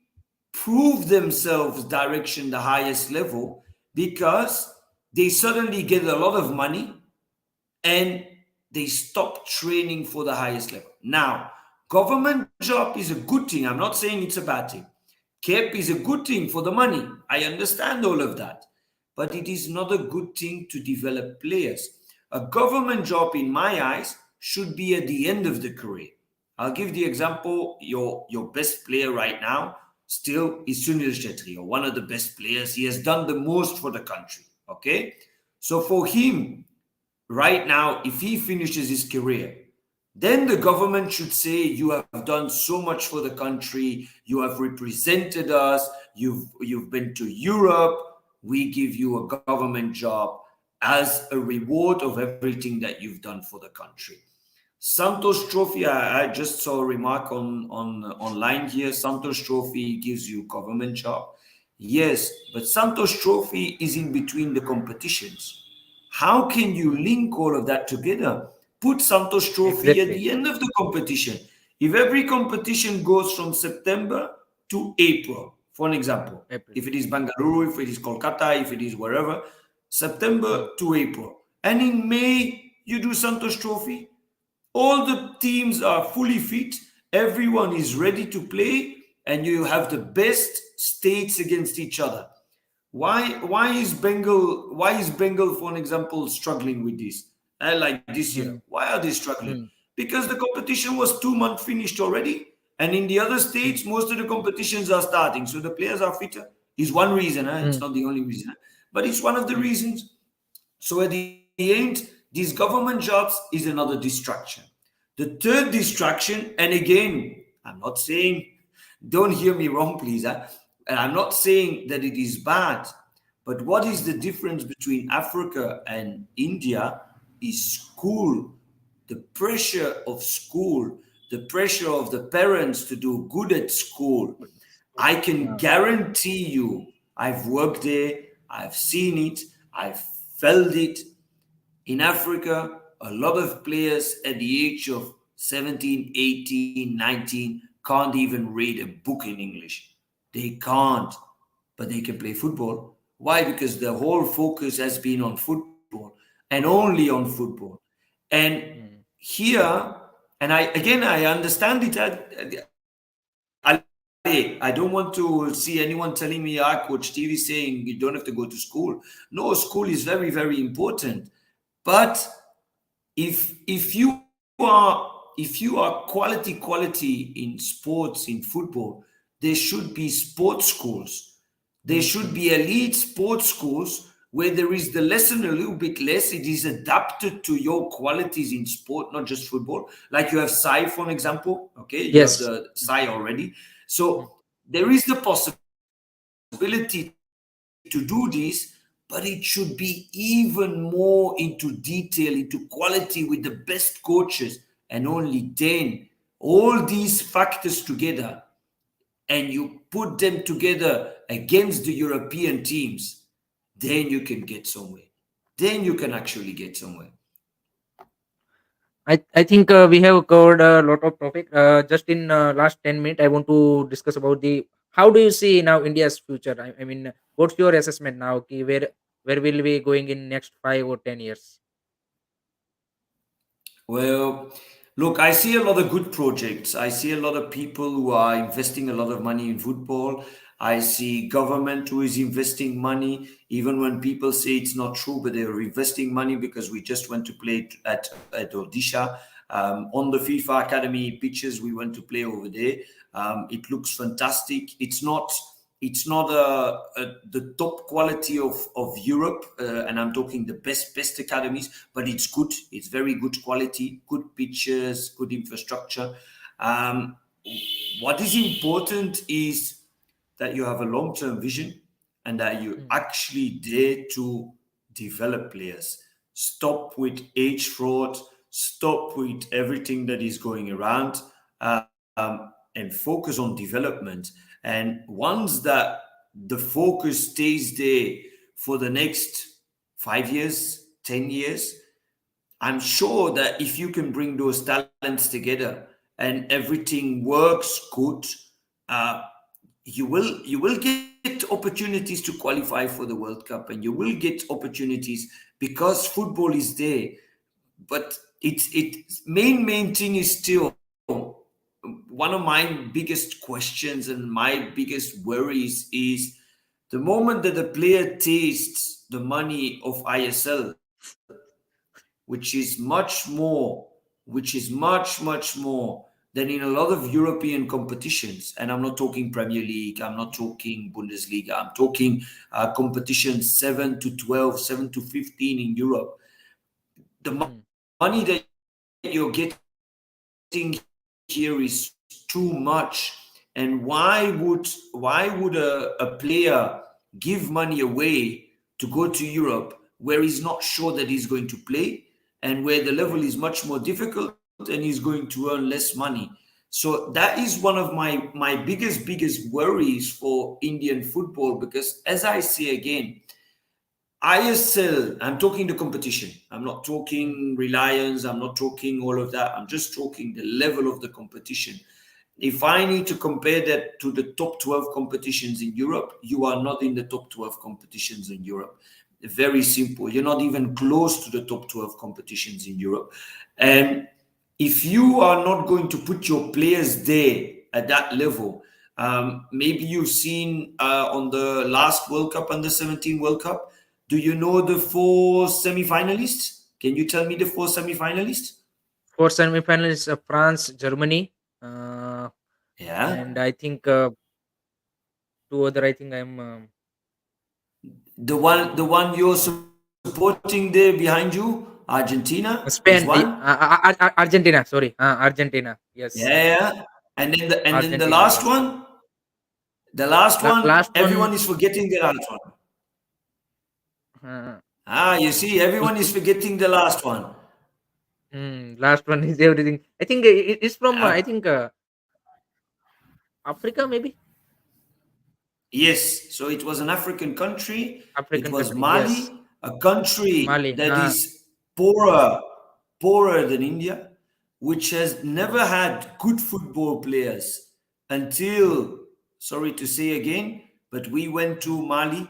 Speaker 2: prove themselves direction the highest level, because they suddenly get a lot of money and they stop training for the highest level. Now, government job is a good thing. I'm not saying it's a bad thing. CAPE is a good thing for the money. I understand all of that. But it is not a good thing to develop players. A government job, in my eyes, should be at the end of the career. I'll give the example, your best player right now, still is Sunil Shetty, or one of the best players. He has done the most for the country. Okay, so for him right now, if he finishes his career, then the government should say, you have done so much for the country, you have represented us, you've been to Europe, we give you a government job as a reward of everything that you've done for the country. Santos Trophy, I just saw a remark on online here. Santos Trophy gives you government job. Yes, but Santos Trophy is in between the competitions. How can you
Speaker 1: mm.
Speaker 2: link all of that together? Put Santos Trophy at
Speaker 1: Exactly.
Speaker 2: the end of the competition. If every competition goes from September to April, for an example,
Speaker 1: April.
Speaker 2: if it is Bangalore, if it is Kolkata, if it is wherever,
Speaker 1: Mm,
Speaker 2: September to April. And in May, you do Santos Trophy. All the teams are fully fit, everyone is ready to play, and you have the best states against each other. Why is Bengal, for an example, struggling with this? Like this year,
Speaker 1: mm,
Speaker 2: why are they struggling?
Speaker 1: mm,
Speaker 2: Because the competition was 2 months finished already, and in the other
Speaker 1: mm,
Speaker 2: states, most of the competitions are starting, so the players are fitter. Is one reason, huh? It's
Speaker 1: mm,
Speaker 2: not the only reason, huh? But it's one of the
Speaker 1: mm,
Speaker 2: reasons. So at the end, these government jobs is another distraction. The third distraction, and again, I'm not saying, don't hear me wrong, please. Huh? And I'm not saying that it is bad, but what is the difference between Africa and India is school, the pressure of school, the pressure of the parents to do good at school.
Speaker 1: good. Good.
Speaker 2: I can
Speaker 1: Yeah.
Speaker 2: guarantee you, I've worked there, I've seen it, I've felt it. In Africa, a lot of players at the age of 17, 18, 19 can't even read a book in English. They can't, but they can play football. Why? Because the whole focus has been on football and only on football. And
Speaker 1: Mm,
Speaker 2: here, and I understand it. Ali, I don't want to see anyone telling me, Coach TV saying you don't have to go to school. No, school is very, very important. But if you are quality in sports, in football, there should be sports schools. There
Speaker 1: mm,
Speaker 2: should
Speaker 1: mm.
Speaker 2: be elite sports schools where there is the lesson a little bit less. It is adapted to your qualities in sport, not just football. Like you have Sai, for an example. Okay, you have
Speaker 1: Yes.
Speaker 2: the
Speaker 1: Mm,
Speaker 2: Sai already.
Speaker 1: mm,
Speaker 2: So there is the possibility to do this, but it should be even more into detail, into quality with the best coaches. And only then, all these factors together, and you put them together against the European teams, then you can get somewhere. Then you can actually get somewhere.
Speaker 1: I think we have covered a lot of topic. Just in last 10 minutes, I want to discuss about the how do you see now India's future? I mean, what's your assessment now? Where will we going in next 5 or 10 years?
Speaker 2: Well, look, I see a lot of good projects. I see a lot of people who are investing a lot of money in football. I see government who is investing money, even when people say it's not true, but they're investing money because we just went to play at Odisha. On the FIFA Academy pitches, we went to play over there. It looks fantastic. It's not the top quality of Europe, and I'm talking the best academies, but it's good. It's very good quality, good pitches, good infrastructure. Um, what is important is that you have a long-term vision and that you
Speaker 1: Mm,
Speaker 2: actually dare to develop players. Stop with age fraud. Stop with everything that is going around, and focus on development. And once that the focus stays there for the next 5 years, 10 years, I'm sure that if you can bring those talents together and everything works good, uh, you will get opportunities to qualify for the World Cup, and you will get opportunities because football is there. But it's main thing is still one of my biggest questions and my biggest worries is the moment that the player tastes the money of ISL, which is much more, which is much more than in a lot of European competitions. And I'm not talking Premier League, I'm not talking Bundesliga, I'm talking competitions 7 to 12, 7 to 15 in Europe. The
Speaker 1: mm,
Speaker 2: money that you're getting here is too much. And why would a player give money away to go to Europe where he's not sure that he's going to play, and where the level is much more difficult and he's going to earn less money? So that is one of my biggest worries for Indian football, because as I say again, ISL, I'm talking the competition. I'm not talking
Speaker 1: mm.
Speaker 2: Reliance. I'm not talking all of that. I'm just talking the level of the competition. If I need to compare that to the top 12 competitions in Europe, you are not in the top 12 competitions in Europe. Very simple. You're not even close to the top 12 competitions in Europe. And if you are not going to put your players there at that level, maybe you've seen on the last World Cup, under 17 World Cup, do you know the four semi-finalists? Can you tell me the four semi-finalists?
Speaker 1: Four semi-finalists: France, Germany, uh,
Speaker 2: Yeah.
Speaker 1: and I think two other. I think I'm
Speaker 2: The one you're supporting there behind you, Argentina, is one.
Speaker 1: Spain, Argentina. Sorry, Argentina. Yes,
Speaker 2: Yeah, yeah. And then the
Speaker 1: Argentina.
Speaker 2: last
Speaker 1: Yes,
Speaker 2: one, the last one,
Speaker 1: last
Speaker 2: everyone
Speaker 1: one.
Speaker 2: is forgetting the last one.
Speaker 1: Uh,
Speaker 2: Ah, you see, everyone is
Speaker 1: is
Speaker 2: forgetting the last one.
Speaker 1: last one is everything. I think it's from I
Speaker 2: Uh,
Speaker 1: think Africa, maybe
Speaker 2: yes, so it was an African country. It
Speaker 1: African
Speaker 2: was
Speaker 1: country. Yes,
Speaker 2: Mali, a country
Speaker 1: Mali.
Speaker 2: that is poorer, poorer than India, which has
Speaker 1: Mm,
Speaker 2: never had good football players
Speaker 1: mm,
Speaker 2: until, sorry to say again, but we went to Mali,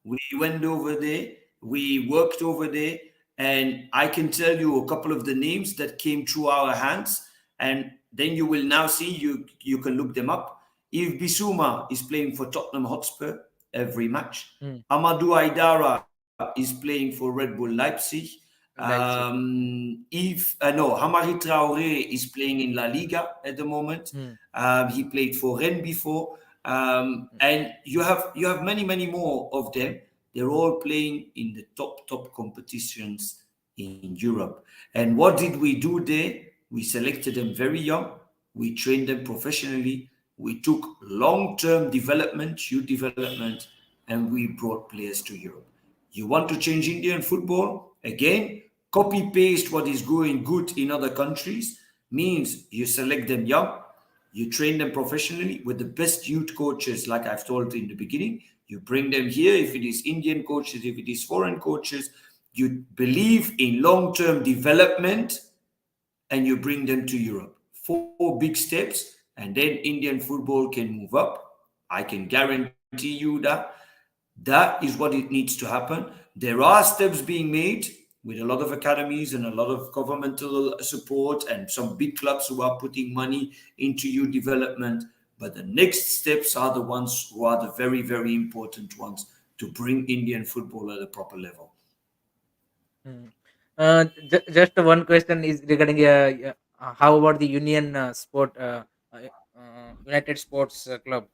Speaker 2: we went over there, we worked over there, and I can tell you a couple of the names that came through our hands, and then you will now see, you can look them up. If Bissouma is playing for Tottenham Hotspur every match.
Speaker 1: mm.
Speaker 2: Amadou Aidara is playing for Red Bull Leipzig.
Speaker 1: Leipzig.
Speaker 2: If no, Hamari Traore is playing in La Liga at the moment.
Speaker 1: Mm,
Speaker 2: He played for Rennes before,
Speaker 1: mm,
Speaker 2: and you have many more of them. They're all playing in the top competitions in Europe. And what did we do there? We selected them very young. We trained them professionally. We took long-term development, youth development, and we brought players to Europe. You want to change Indian football? Again, copy paste what is going good in other countries means you select them young, you train them professionally with the best youth coaches, like I've told in the beginning. You bring them here, if it is Indian coaches, if it is foreign coaches, you believe in long term development and you bring them to Europe. Four big steps, and then Indian football can move up. I can guarantee you that. That is what it needs to happen. There are steps being made with a lot of academies and a lot of governmental support and some big clubs who are putting money into youth development. But the next steps are the ones who are the very important ones to bring Indian football at a proper level.
Speaker 1: mm. Just one question is regarding how about the Union United Sports Club?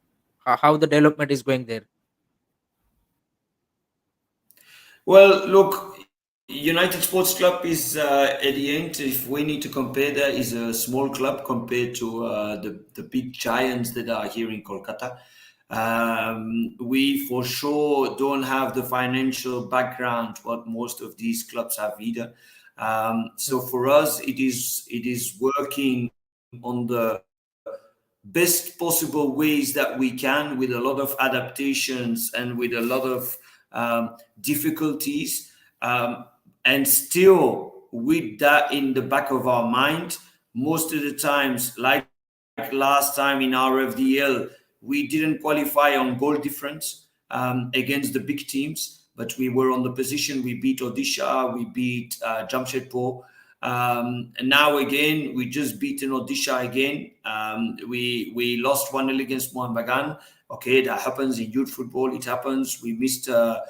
Speaker 1: How the development is going there?
Speaker 2: Well, look, United Sports Club is at the end, if we need to compare that, is a small club compared to the big giants that are here in Kolkata. We for sure don't have the financial background what most of these clubs have either. So
Speaker 1: Mm,
Speaker 2: for us, it is working on the best possible ways that we can, with a lot of adaptations and with a lot of difficulties, and still with that in the back of our mind. Most of the times, like last time in RFDL, we didn't qualify on goal difference against the big teams, but we were on the position. We beat Odisha, we beat Jamshedpur. And now again, we just beaten Odisha again. We lost 1-0 against Mohan Bagan. Okay, that happens in youth football. It happens. We missed a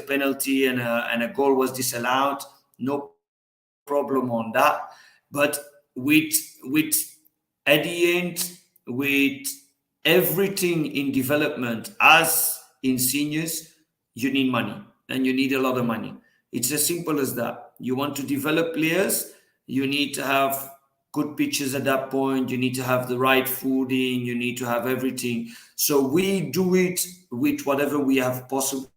Speaker 2: penalty, and a goal was disallowed. No problem on that. But with At the end, with everything in development, as in seniors, you need money and you need a lot of
Speaker 1: Mm.
Speaker 2: money. It's as simple as that. You want to develop players, you need to have good pitches at that point, you need to have the right fooding, you need to have everything. So we do it with whatever we have possible.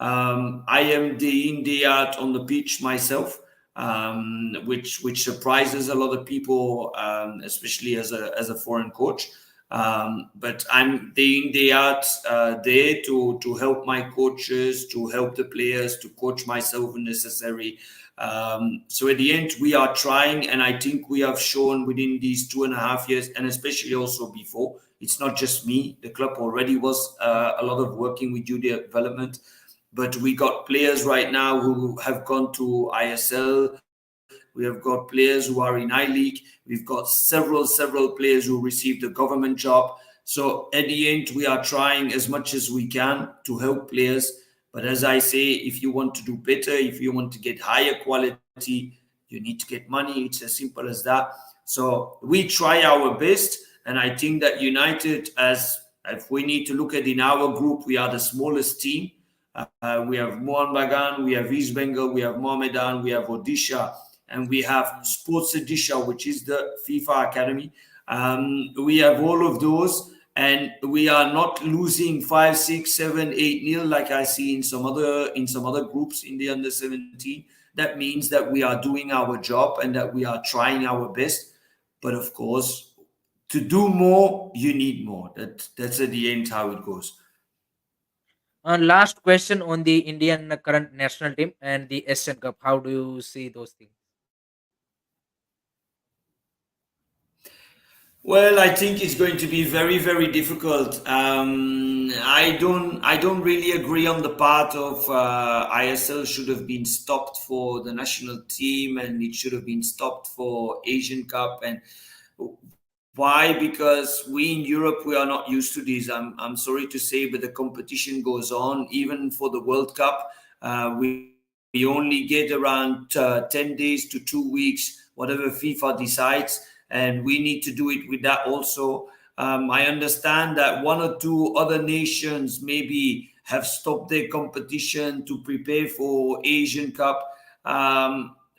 Speaker 2: I am day in, day out on the pitch myself, which surprises a lot of people, especially as a foreign coach. But I'm day in, day out there to help my coaches, to help the players, to coach myself when necessary. So at the end, we are trying, and I think we have shown within these 2.5 years, and especially also before. It's not just me. The club already was a lot of working with youth development, but we got players right now who have gone to ISL. We have got players who are in I League. We've got several players who received a government job. So at the end, we are trying as much as we can to help players. But as I say, if you want to do better, if you want to get higher quality, you need to get money. It's as simple as that. So we try our best, and I think that United, as if we need to look at in our group, we are the smallest team. We have Mohan Bagan, we have East Bengal, we have Mohammedan, we have Odisha, and we have
Speaker 1: Mm.
Speaker 2: Sports Odisha, which is the FIFA Academy. We have all of those, and we are not losing 5, 6, 7, 8 nil like I see in some other groups in the under 17. That means that we are doing our job and that we are trying our best. But of course, to do more, you need more. That's at the end how it goes.
Speaker 1: Last question on the Indian current national team and the Asian Cup. How do you see those things?
Speaker 2: Well, I think it's going to be very difficult. I don't really agree on the part of ISL should have been stopped for the national team and it should have been stopped for Asian Cup. And why? Because we in Europe we are not used to this. I'm sorry to say, but the competition goes on even for the World Cup. We only get around 10 days to 2 weeks, whatever FIFA decides, and we need to do it with that also. I understand that one or two other nations maybe have stopped their competition to prepare for Asian Cup.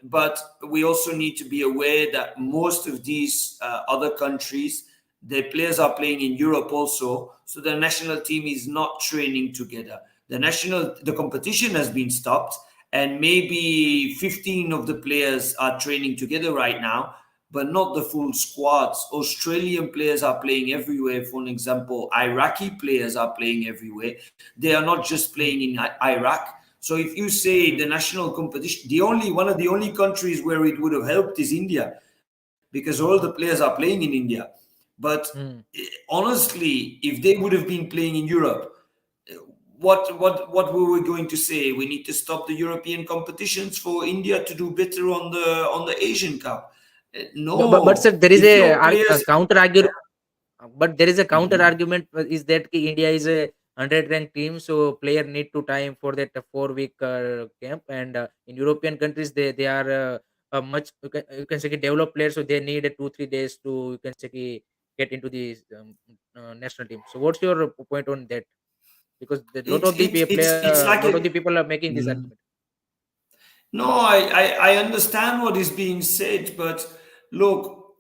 Speaker 2: But we also need to be aware that most of these other countries, their players are playing in Europe also, so the national team is not training together. The competition has been stopped, and
Speaker 1: Mm.
Speaker 2: maybe 15 of the players are training together right now, but not the full squads. Australian players are playing everywhere. For an example, Iraqi players are playing everywhere. They are not just
Speaker 1: Mm.
Speaker 2: playing in Iraq. So if you say
Speaker 1: Mm.
Speaker 2: the national competition, the only one of the only countries where it would have helped is India, because all the players are playing in India. But
Speaker 1: Mm.
Speaker 2: honestly, if they would have been playing in Europe, what were we going to say? We need to stop the European competitions for India to do better on the Asian Cup.
Speaker 1: But sir,
Speaker 2: No,
Speaker 1: there is
Speaker 2: if your
Speaker 1: a
Speaker 2: players,
Speaker 1: counter argument. But there is a counter
Speaker 2: Mhm.
Speaker 1: argument is that ki India is a 100 ranked team, so player need to time for that 4 week camp. And in European countries, they are much you can say ki developed players, so they need 2 3 days to you can say ki get into the national team. So what's your point on that? Because the lot
Speaker 2: it's
Speaker 1: of the
Speaker 2: it's it's it's like
Speaker 1: lot of
Speaker 2: a.
Speaker 1: the people are making this
Speaker 2: Mhm.
Speaker 1: argument.
Speaker 2: No, I understand what is being said, but look,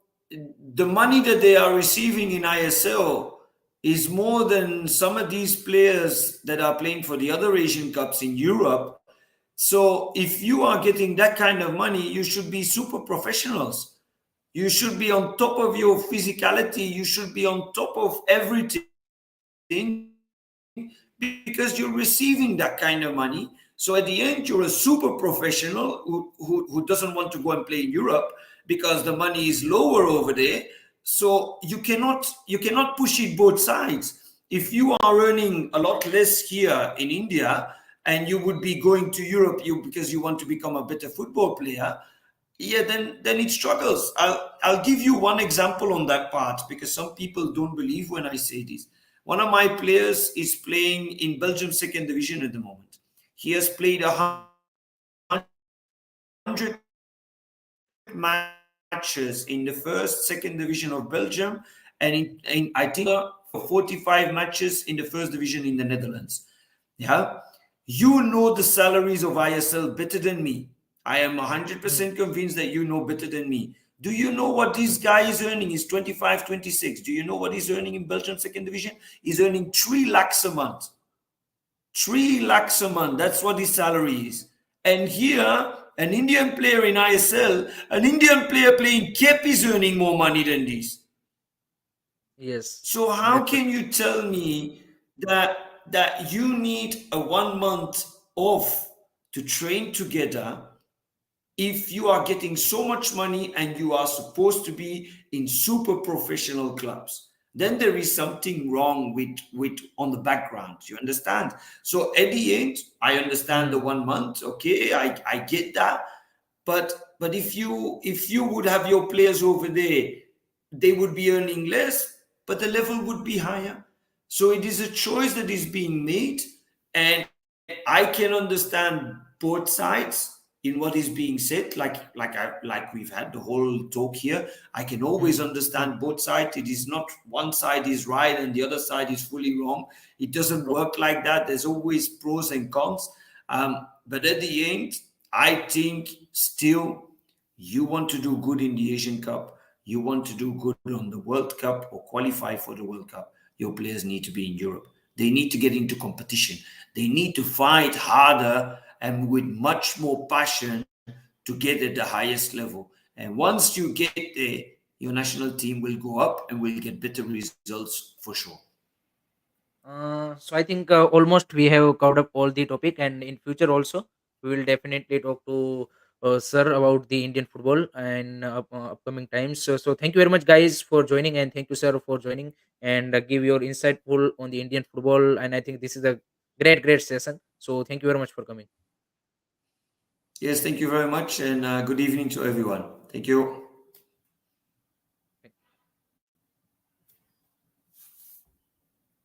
Speaker 2: the money that they are receiving in ISL is more than some of these players that are playing for the other Asian Cups in Europe. So if you are getting that kind of money, you should be super professionals. You should be on top of your physicality. You should be on top of everything because you're receiving that kind of money. So at the end, you're a super professional who doesn't want to go and play in Europe because the money is lower over there. So you cannot push it both sides. If you are earning a lot less here in India and you would be going to Europe because you want to become a better football player, yeah, then it struggles. I'll give you one example on that part because some people don't believe when I say this. One of my players is playing in Belgium second division at the moment. He has played 100 matches in the Belgian second division. matches in the first, second division of Belgium, and in I think 45 matches in the first division in the Netherlands. Yeah, you know the salaries of ISL better than me. I am
Speaker 1: mm,
Speaker 2: 100% convinced that you know better than me. Do you know what this
Speaker 1: mm.
Speaker 2: guy is earning? He's 25, 26. Do you know what he's earning in Belgium second division? He's earning 3 lakhs a month. 3 lakhs a month. That's what his salary is. And here, an Indian player in ISL, an Indian player playing Kep is earning more money than this.
Speaker 1: Yes,
Speaker 2: So how can
Speaker 1: 100%.
Speaker 2: you tell me that you need a 1 month off to train together if you are getting so much money and you are supposed to be in super professional clubs? Then there is something wrong with on the background. You understand? So at the end, I understand the
Speaker 1: Mm,
Speaker 2: 1 month. Okay, I get that. But if you would have your players over there, they would be earning less, but the level would be higher. So it is a choice that is being made, and I can understand both sides in what is being said. Like we've had the whole talk here. I can always
Speaker 1: mm, mm.
Speaker 2: understand both sides. It is not one side is right and the other side is fully wrong. It doesn't
Speaker 1: True.
Speaker 2: work like that. There's always pros and cons. But at the end, I think still you want to do good in the Asian Cup, you want to do good on the World Cup or qualify for the World Cup, your players need to be in Europe. They need to get into competition. They need to fight harder and with much more passion to get at the highest level. And once you get there, your national team will go up and will get better results for sure.
Speaker 1: So I think almost we have covered up all the topic, and in future also we will definitely talk to sir about the Indian football and upcoming times. So thank you very much, guys, for joining, and thank you, sir, for joining and give your insightful on the Indian football. And I think this is a great session. So thank you very much for coming.
Speaker 2: Yes, thank you very much, and good evening to everyone. Thank you.